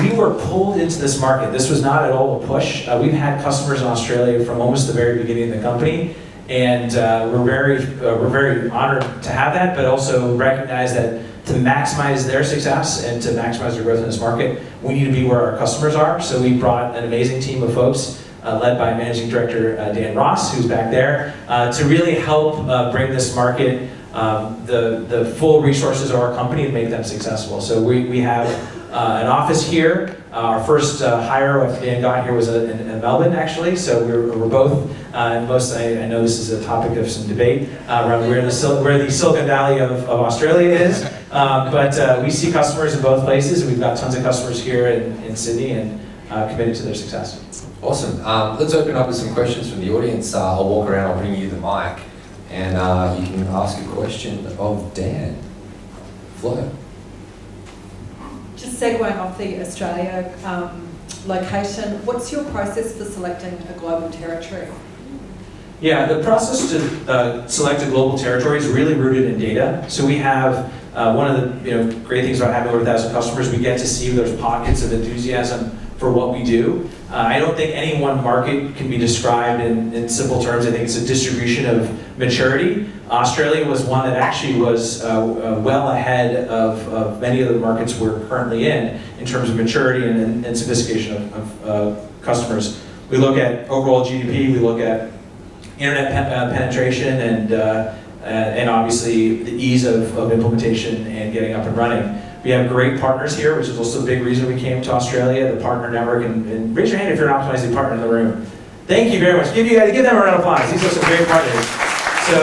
we were pulled into this market. This was not at all a push. We've had customers in Australia from almost the very beginning of the company, and we're very honored to have that, but also recognize that to maximize their success and to maximize their growth in this market, we need to be where our customers are. So we brought an amazing team of folks led by Managing Director Dan Ross, who's back there, to really help bring this market the full resources of our company to make them successful. So we have an office here. Our first hire after Dan got here was in Melbourne, actually. So we're both, I know this is a topic of some debate around where the Silicon Valley of Australia is. But we see customers in both places. We've got tons of customers here in Sydney and committed to their success. Awesome. Let's open up with some questions from the audience. I'll walk around, I'll bring you the mic, and you can ask a question of Dan. Flo. Just segueing off the Australia location, what's your process for selecting a global territory? Yeah, the process to select a global territory is really rooted in data. So we have one of the great things about having over 1,000 customers, we get to see there's pockets of enthusiasm for what we do. I don't think any one market can be described in simple terms. I think it's a distribution of maturity. Australia was one that actually was well ahead of many of the markets we're currently in terms of maturity and sophistication of customers. We look at overall GDP, we look at internet penetration, and obviously the ease of implementation and getting up and running. We have great partners here, which is also a big reason we came to Australia, the partner network, and raise your hand if you're an Optimizely partner in the room. Thank you very much. Give them a round of applause. These are some great partners. So,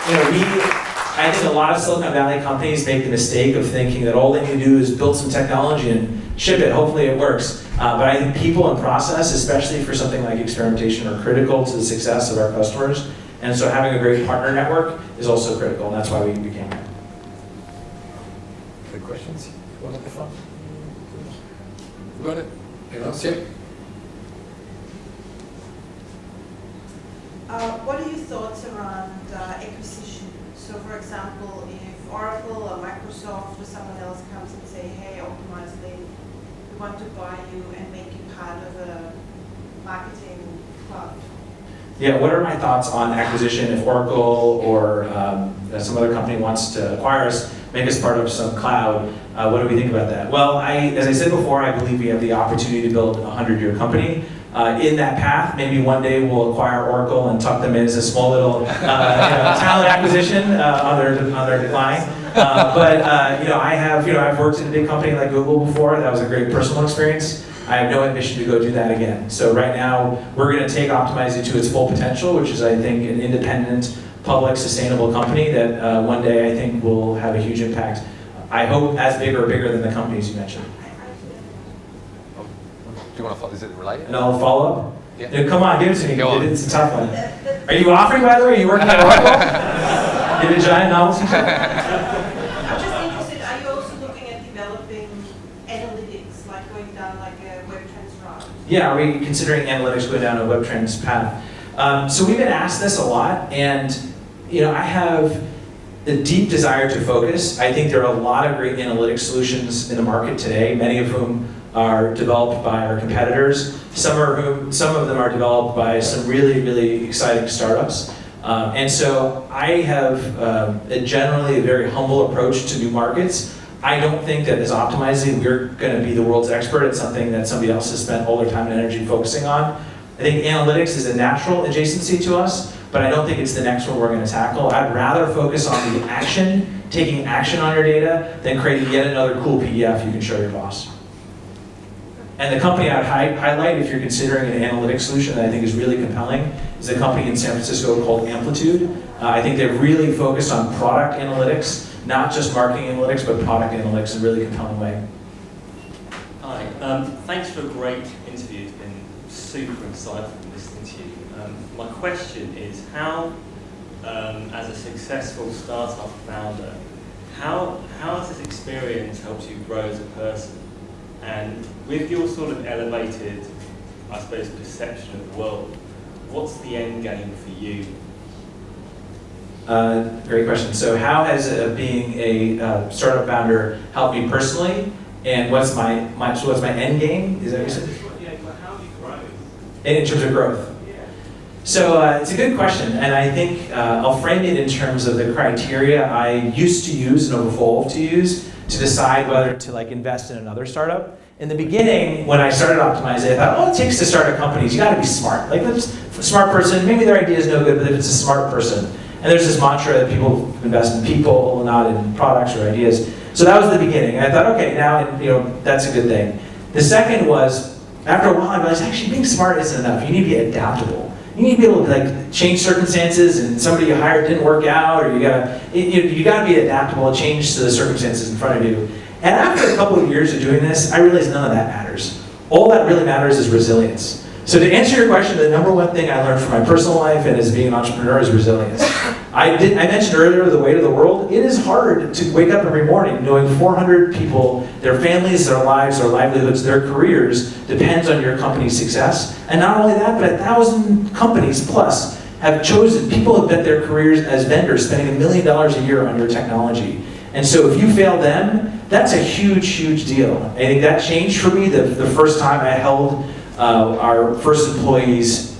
I think a lot of Silicon Valley companies make the mistake of thinking that all they need to do is build some technology and ship it. Hopefully it works. But I think people and process, especially for something like experimentation, are critical to the success of our customers. And so having a great partner network is also critical, and that's why we came here. Good questions? One at the front. Got it. Anyone else? Yeah. What are your thoughts around acquisition? So for example, if Oracle or Microsoft or someone else comes and say, hey, Optimizely, we want to buy you and make you part of a marketing cloud. Yeah, what are my thoughts on acquisition if Oracle or some other company wants to acquire us, make us part of some cloud? What do we think about that? Well, as I said before, I believe we have the opportunity to build a 100-year company. In that path, maybe one day we'll acquire Oracle and tuck them in as a small little talent acquisition on their decline. I've worked in a big company like Google before. That was a great personal experience. I have no ambition to go do that again. So right now, we're going to take Optimizely to its full potential, which is, I think, an independent, public, sustainable company that one day I think will have a huge impact. I hope as big or bigger than the companies you mentioned. Do you want to follow? Is it related? And I'll follow up? Yeah. No, come on, give it to me. Go on. It's a tough one. Are you offering, by the way? Are you working at Oracle? Give it a giant novelty check? I'm just interested, are you also looking at developing analytics, like going down like a web trends route? Yeah, are we considering analytics going down a web trends path? So we've been asked this a lot, and I have a deep desire to focus. I think there are a lot of great analytics solutions in the market today, many of whom are developed by our competitors. Some of them are developed by some really, really exciting startups. And so I have generally a very humble approach to new markets. I don't think that as Optimizely we're going to be the world's expert at something that somebody else has spent all their time and energy focusing on. I think analytics is a natural adjacency to us, but I don't think it's the next one we're going to tackle. I'd rather focus on the action, taking action on your data, than creating yet another cool PDF you can show your boss. And the company I'd highlight, if you're considering an analytics solution that I think is really compelling, is a company in San Francisco called Amplitude. I think they're really focused on product analytics, not just marketing analytics, but product analytics in a really compelling way. Hi, thanks for a great interview. It's been super insightful listening to you. My question is, how, as a successful startup founder, how has this experience helped you grow as a person? And with your sort of elevated, I suppose, perception of the world, what's the end game for you? Great question. So how has being a startup founder helped me personally? And what's my end game? Is that what you said? Yeah, how have you grown? In terms of growth. Yeah. So it's a good question, and I think I'll frame it in terms of the criteria I used to use and have evolved to use to decide whether to invest in another startup. In the beginning, when I started Optimizely, I thought, all it takes to start a company is you got to be smart. A smart person, maybe their idea is no good, but if it's a smart person. And there's this mantra that people invest in people, not in products or ideas. So that was the beginning. And I thought, okay, now that's a good thing. The second was, after a while, I realized actually being smart isn't enough. You need to be adaptable. You need to be able to like change circumstances, and somebody you hired didn't work out, or you gotta be adaptable and change to the circumstances in front of you. And after a couple of years of doing this, I realized none of that matters. All that really matters is resilience. So to answer your question, the number one thing I learned from my personal life and as being an entrepreneur is resilience. I mentioned earlier the weight of the world. It is hard to wake up every morning knowing 400 people, their families, their lives, their livelihoods, their careers depends on your company's success. And not only that, but 1,000 companies plus have chosen, people have bet their careers as vendors, spending $1 million a year on your technology. And so if you fail them, that's a huge, huge deal. I think that changed for me the first time I held our first employee's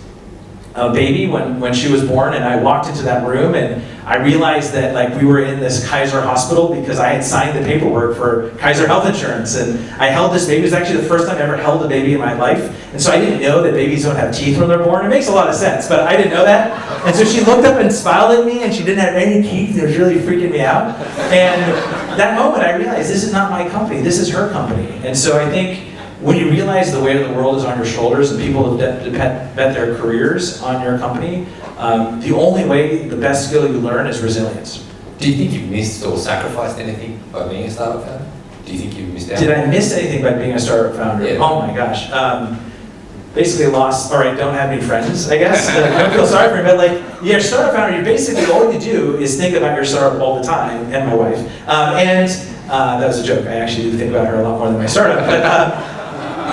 baby when she was born, and I walked into that room and I realized that like we were in this Kaiser hospital because I had signed the paperwork for Kaiser Health Insurance, and I held this baby. It was actually the first time I ever held a baby in my life, and so I didn't know that babies don't have teeth when they're born. It makes a lot of sense, but I didn't know that. And so she looked up and smiled at me, and she didn't have any teeth. It was really freaking me out. And that moment I realized this is not my company, this is her company. And so I think when you realize the weight of the world is on your shoulders and people have bet their careers on your company, the only way, the best skill you learn is resilience. Do you think you've missed or sacrificed anything by being a startup founder? Do you think you've missed out? Did I miss anything by being a startup founder? Yeah. Oh my gosh. Basically don't have any friends, I guess. Don't feel sorry for me, but like, you're a startup founder, you basically, all you do is think about your startup all the time, and my wife. That was a joke. I actually do think about her a lot more than my startup. But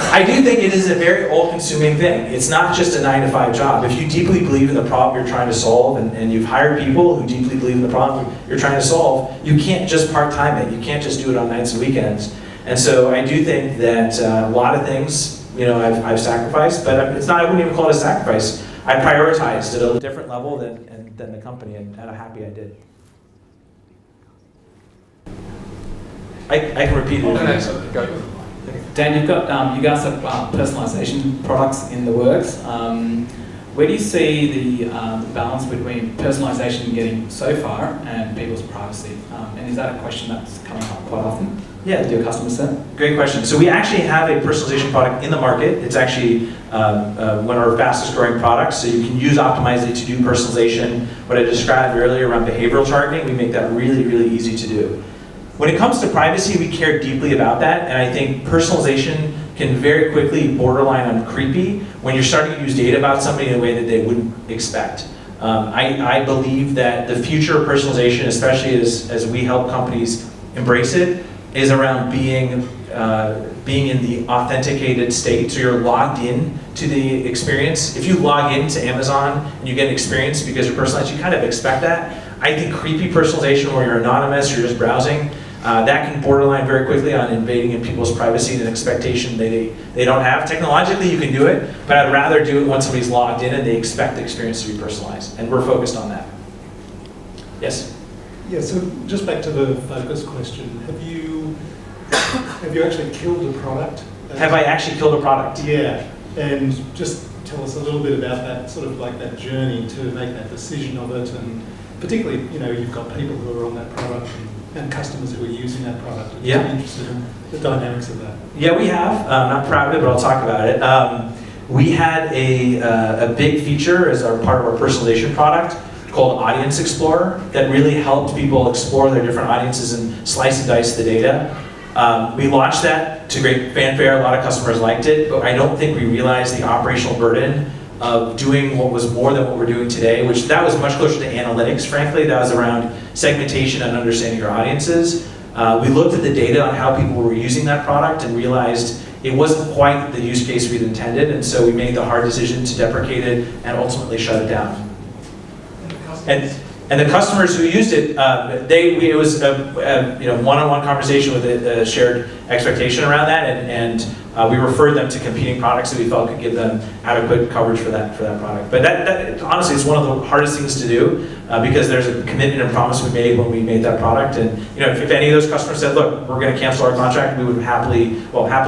I do think it is a very all-consuming thing. It's not just a 9-to-5 job. If you deeply believe in the problem you're trying to solve, and you've hired people who deeply believe in the problem you're trying to solve, you can't just part-time it. You can't just do it on nights and weekends. And so I do think that a lot of things, I've sacrificed, but it's not. I wouldn't even call it a sacrifice. I prioritized at a different level than the company, and I'm happy I did. I can repeat it. Go. Dan, you guys have personalization products in the works. Where do you see the balance between personalization getting so far and people's privacy? And is that a question that's coming up quite often? Yeah, with your customer set? Great question. So we actually have a personalization product in the market. It's actually one of our fastest growing products. So you can use Optimizely to do personalization. What I described earlier around behavioral targeting, we make that really, really easy to do. When it comes to privacy, we care deeply about that, and I think personalization can very quickly borderline on creepy when you're starting to use data about somebody in a way that they wouldn't expect. I believe that the future of personalization, especially as we help companies embrace it, is around being in the authenticated state, so you're logged in to the experience. If you log into Amazon and you get an experience because you're personalized, you kind of expect that. I think creepy personalization where you're anonymous, you're just browsing, that can borderline very quickly on invading in people's privacy and an expectation they don't have. Technologically, you can do it, but I'd rather do it when somebody's logged in and they expect the experience to be personalized, and we're focused on that. Yes? Yeah, so just back to the focus question, have you actually killed a product? Have I actually killed a product? Yeah, and just tell us a little bit about that, sort of like that journey to make that decision of it, and particularly, you've got people who are on that product and customers who are using that product. I'm Yeah. interested in the dynamics of that. Yeah, we have. I'm not proud of it, but I'll talk about it. We had a big feature as our part of our personalization product called Audience Explorer that really helped people explore their different audiences and slice and dice the data. We launched that to great fanfare. A lot of customers liked it, but I don't think we realized the operational burden of doing what was more than what we're doing today, which that was much closer to analytics, frankly. That was around segmentation and understanding your audiences. We looked at the data on how people were using that product and realized it wasn't quite the use case we'd intended, and so we made the hard decision to deprecate it and ultimately shut it down. And the customers who used it, it was a one-on-one conversation with a shared expectation around that, and we referred them to competing products that we felt could give them adequate coverage for that product. But that honestly is one of the hardest things to do because there's a commitment and promise we made when we made that product. And if any of those customers said, look, we're going to cancel our contract, we would happily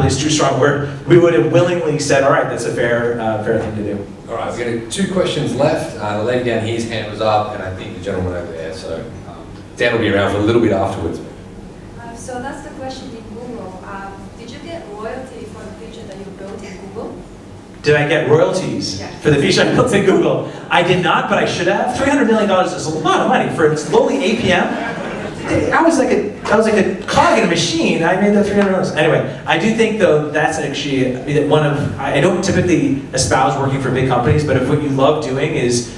is too strong a word, we would have willingly said, all right, that's a fair thing to do. All right, we've got 2 questions left. The lady down here's hand was up, and I think the gentleman over there. So Dan will be around for a little bit afterwards. So that's the question in Google. Did you get royalty for the feature that you built in Google? Did I get royalties for the feature I built in Google? I did not, but I should have. $300 million is a lot of money for its lowly APM. I was like a cog in a machine. I made that $300. Anyway, I do think though that's actually I don't typically espouse working for big companies, but if what you love doing is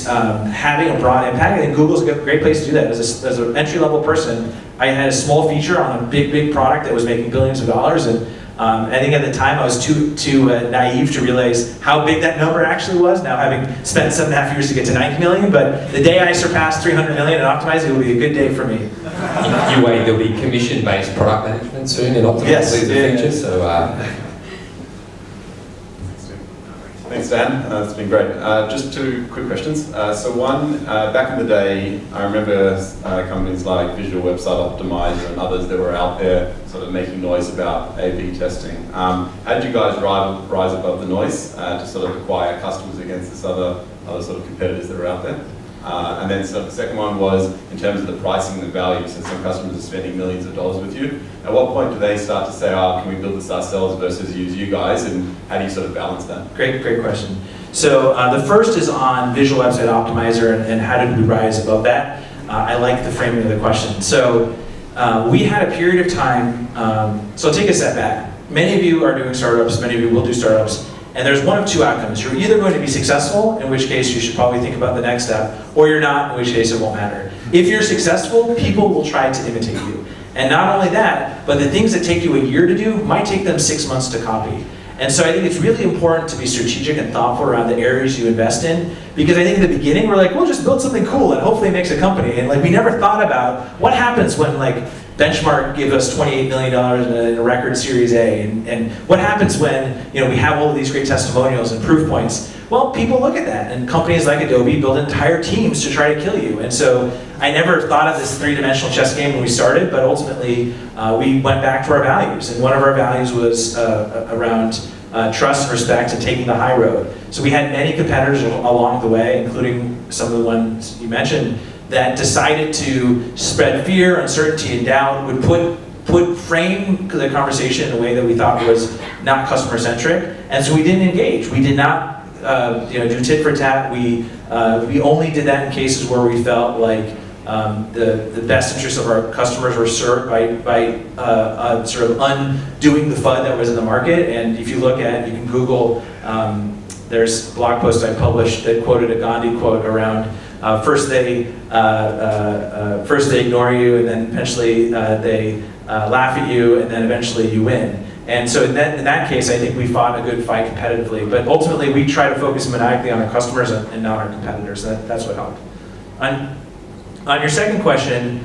having a broad impact, I think Google's a great place to do that. As an entry-level person, I had a small feature on a big product that was making billions of dollars, and I think at the time I was too naive to realize how big that number actually was, now having spent 7.5 years to get to 90 million, but the day I surpass 300 million and optimize it will be a good day for me. You wait, there'll be commission-based product management soon in Optimize Yes, the features, so... Thanks, Dan. It's been great. Just 2 quick questions. So one, back in the day, I remember companies like Visual Website Optimizer and others that were out there sort of making noise about A/B testing. How did you guys rise above the noise to sort of acquire customers against this other sort of competitors that are out there? And then so the second one was in terms of the pricing and the value, since some customers are spending millions of dollars with you, at what point do they start to say, oh, can we build this ourselves versus use you guys, and how do you sort of balance that? Great question. So the first is on Visual Website Optimizer and how did we rise above that? I like the framing of the question. So we had a period of time, so take a step back. Many of you are doing startups, many of you will do startups, and there's one of 2 outcomes. You're either going to be successful, in which case you should probably think about the next step, or you're not, in which case it won't matter. If you're successful, people will try to imitate you. And not only that, but the things that take you a year to do might take them 6 months to copy. And so I think it's really important to be strategic and thoughtful around the areas you invest in, because I think in the beginning we're like, we'll just build something cool and hopefully it makes a company. And like we never thought about what happens when like Benchmark give us $28 million in a record Series A, and what happens when we have all of these great testimonials and proof points. Well, people look at that, and companies like Adobe build entire teams to try to kill you. And so I never thought of this 3-dimensional chess game when we started, but ultimately we went back to our values, and one of our values was around trust, respect, and taking the high road. So we had many competitors along the way, including some of the ones you mentioned, that decided to spread fear, uncertainty, and doubt, would frame the conversation in a way that we thought was not customer-centric, and so we didn't engage. We did not do tit for tat. We only did that in cases where we felt like the best interests of our customers were served by sort of undoing the FUD that was in the market. And if you look at, you can Google, there's a blog post I published that quoted a Gandhi quote around first they ignore you, and then eventually they laugh at you, and then eventually you win. And so in that case, I think we fought a good fight competitively. But ultimately, we try to focus maniacally on our customers and not our competitors. That's what helped. On your second question,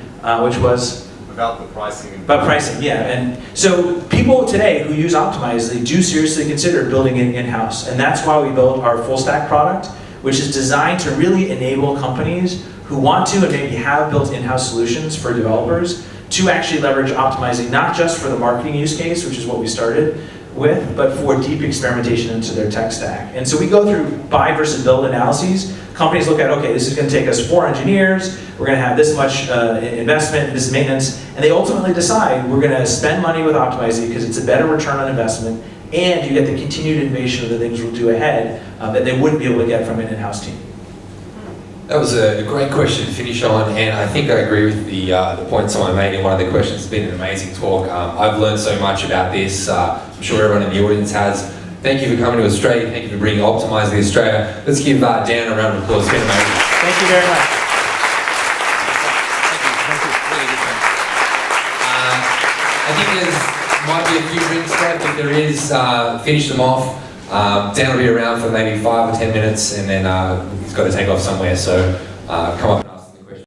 which was? About the pricing. About pricing, yeah. And so people today who use Optimizely do seriously consider building it in-house. And that's why we built our full stack product, which is designed to really enable companies who want to and maybe have built in-house solutions for developers to actually leverage Optimizely, not just for the marketing use case, which is what we started with, but for deep experimentation into their tech stack. And so we go through buy versus build analyses. Companies look at, okay, this is going to take us 4 engineers, we're going to have this much investment, this maintenance, and they ultimately decide we're going to spend money with Optimizely because it's a better return on investment, and you get the continued innovation of the things we'll do ahead that they wouldn't be able to get from an in-house team. That was a great question to finish on, and I think I agree with the point someone made in one of the questions. It's been an amazing talk. I've learned so much about this. I'm sure everyone in the audience has. Thank you for coming to Australia. Thank you for bringing Optimizely Australia. Let's give Dan a round of applause. It's been amazing. Thank you very much. Thank you. Really good thing. I think there might be a few drinks left. If there is, finish them off. Dan will be around for maybe 5 or 10 minutes, and then he's got to take off somewhere, so come up.